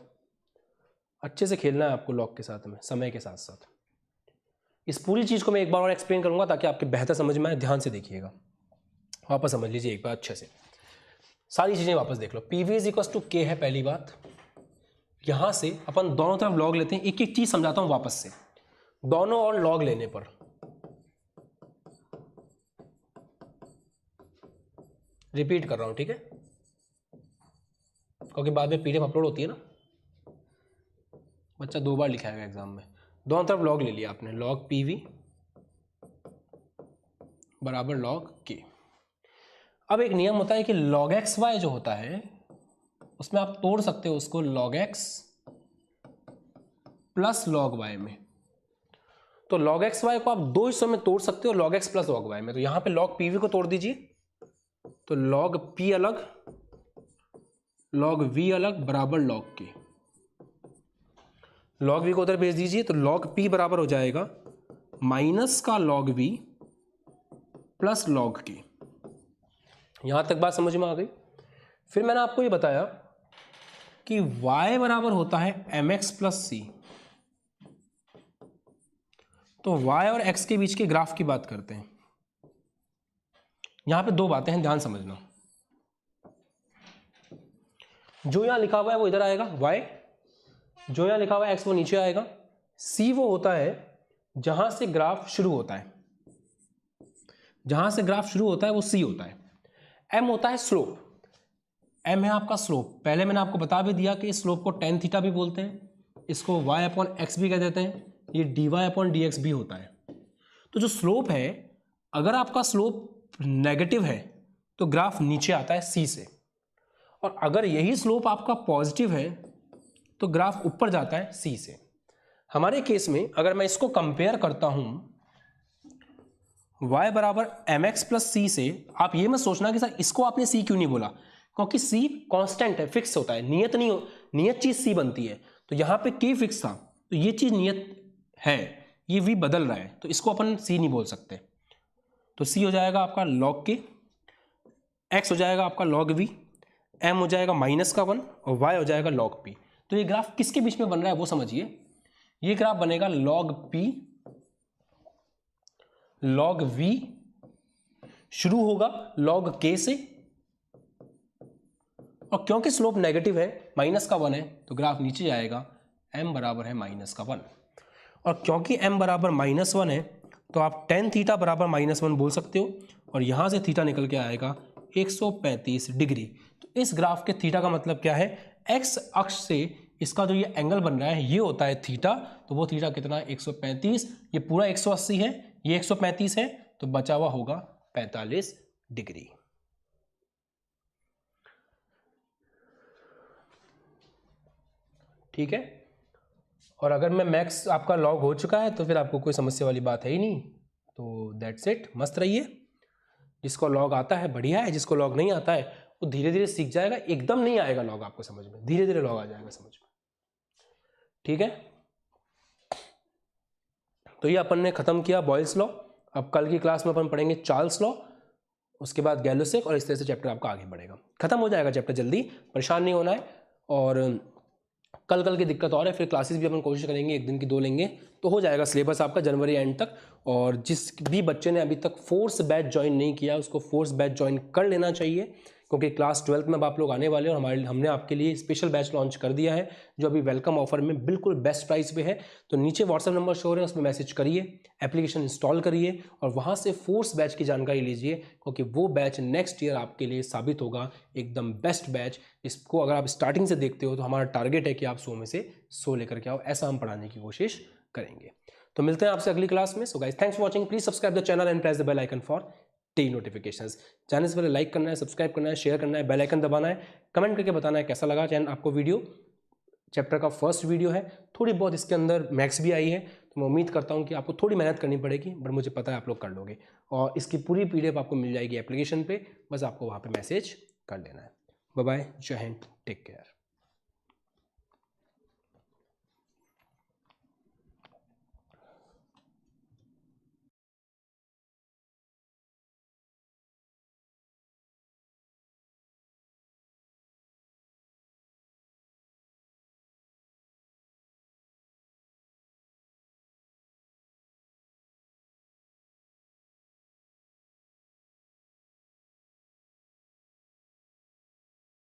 अच्छे से खेलना है आपको लॉग के साथ में, समय के साथ साथ। इस पूरी चीज़ को मैं एक बार और एक्सप्लेन करूंगा ताकि आपके बेहतर समझ में आए। ध्यान से देखिएगा, वापस समझ लीजिए एक बार अच्छे से, सारी चीज़ें वापस देख लो। PV = K है पहली बात। यहाँ से अपन दोनों तरफ लॉग लेते हैं, एक एक चीज़ समझाता हूँ वापस से। दोनों और लॉग लेने पर रिपीट कर रहा हूँ, ठीक है, क्योंकि बाद में PDF अपलोड होती है ना, बच्चा 2 बार लिखाएगा एग्जाम में। दोनों तरफ लॉग ले लिया आपने, log PV बराबर log K। अब एक नियम होता है कि log XY जो होता है उसमें आप तोड़ सकते हो उसको log X plus log Y में। तो log XY को आप 2 हिस्सों में तोड़ सकते हो, log X plus log Y में। तो यहां पे log PV को तोड़ दीजिए, तो log P अलग, log V अलग बराबर log K। log V को उधर भेज दीजिए, तो log P बराबर हो जाएगा माइनस का log V plus log K। यहां तक बात समझ में आ गई। फिर मैंने आपको ये बताया कि y बराबर होता है mx प्लस c। तो y और x के बीच के ग्राफ की बात करते हैं। यहां पे 2 बातें हैं, ध्यान समझना। जो यहां लिखा हुआ है वो इधर आएगा y, जो यहां लिखा हुआ है x वो नीचे आएगा। c वो होता है जहां से ग्राफ शुरू होता है, जहां से ग्राफ शुरू होता है वो c होता है। m होता है स्लोप, m है आपका स्लोप। पहले मैंने आपको बता भी दिया कि इस स्लोप को tan थीटा भी बोलते हैं, इसको y/x भी कह देते हैं, ये dy/dx भी होता है। तो जो स्लोप है, अगर आपका स्लोप नेगेटिव है तो ग्राफ नीचे आता है c से, और अगर यही स्लोप आपका पॉजिटिव है तो ग्राफ ऊपर जाता है c से। हमारे केस में अगर मैं इसको कंपेयर करता हूं y बराबर mx प्लस c से, आप ये मत सोचना कि सर इसको आपने c क्यों नहीं बोला, क्योंकि c कांस्टेंट है, फिक्स होता है, नियत नहीं हो, नियत चीज c बनती है। तो यहां पे k फिक्स था, तो ये चीज नियत है, ये v बदल रहा है, तो इसको अपन c नहीं बोल सकते। तो c हो जाएगा आपका log k, x हो जाएगा आपका log v, m हो जाएगा -1 और y हो जाएगा log p। तो ये ग्राफ किसके बीच में बन रहा है वो समझिए। ये ग्राफ बनेगा log p log v, शुरू होगा log k से, और क्योंकि स्लोप नेगेटिव है, -1 है, तो ग्राफ नीचे जाएगा, m बराबर है -1। और क्योंकि m बराबर -1 है तो आप tan थीटा बराबर -1 बोल सकते हो, और यहां से थीटा निकल के आएगा 135 डिग्री। तो इस ग्राफ के थीटा का मतलब क्या है? x अक्ष से इसका जो ये एंगल बन रहा है ये होता है थीटा, तो वो थीटा कितना है? 135। ये पूरा 180 है, ये 135 है, तो बचा हुआ होगा 45 डिग्री। ठीक है, और अगर मैं मैक्स आपका लॉग हो चुका है तो फिर आपको कोई समस्या वाली बात है ही नहीं। तो दैट्स इट, मस्त रहिए। जिसको लॉग आता है बढ़िया है, जिसको लॉग नहीं आता है वो धीरे धीरे सीख जाएगा। एकदम नहीं आएगा लॉग आपको समझ में, धीरे धीरे लॉग आ जाएगा समझ में। ठीक है, तो ये अपन ने खत्म किया बॉयल्स लॉ। अब कल की क्लास में अपन पढ़ेंगे चार्ल्स लॉ, उसके बाद गैलोसिक, और इस तरह से चैप्टर आपका आगे बढ़ेगा। खत्म हो जाएगा चैप्टर जल्दी, परेशान नहीं होना है। और कल की दिक्कत और है, फिर क्लासेस भी अपन कोशिश करेंगे 1 दिन की 2 लेंगे तो हो जाएगा सिलेबस आपका जनवरी एंड तक। और जिस भी बच्चे ने अभी तक फोर्स बैच ज्वाइन नहीं किया उसको फोर्स बैच ज्वाइन कर लेना चाहिए, क्योंकि क्लास 12th में अब आप लोग आने वाले हैं और हमने आपके लिए स्पेशल बैच लॉन्च कर दिया है जो अभी वेलकम ऑफर में बिल्कुल बेस्ट प्राइस पे है। तो नीचे व्हाट्सएप नंबर शो है, उसमें मैसेज करिए, एप्लीकेशन इंस्टॉल करिए और वहाँ से फोर्स बैच की जानकारी लीजिए, क्योंकि वो बैच नेक्स्ट ईयर आपके लिए साबित होगा एकदम बेस्ट बैच। इसको अगर आप स्टार्टिंग से देखते हो तो हमारा टारगेट है कि आप 100 में से 100 लेकर के आओ, ऐसा हम पढ़ाने की कोशिश करेंगे। तो मिलते हैं आपसे अगली क्लास में। So guys, thanks for watching, please subscribe the channel and press the bell icon for daily notifications. Channel से पहले लाइक करना है, सब्सक्राइब करना है, शेयर करना है, बेल आइकन दबाना है, कमेंट करके बताना है कैसा लगा चैनल आपको वीडियो। चैप्टर का फर्स्ट वीडियो है, थोड़ी बहुत इसके अंदर मैथ्स भी आई है, तो मैं उम्मीद करता हूँ कि आपको थोड़ी मेहनत करनी पड़ेगी, बट मुझे पता है आप लोग कर लोगे। और इसकी पूरी PDF आपको मिल जाएगी एप्लीकेशन पे, बस आपको वहाँ पे मैसेज कर लेना है। बाय बाय, जय हिंद, टेक केयर।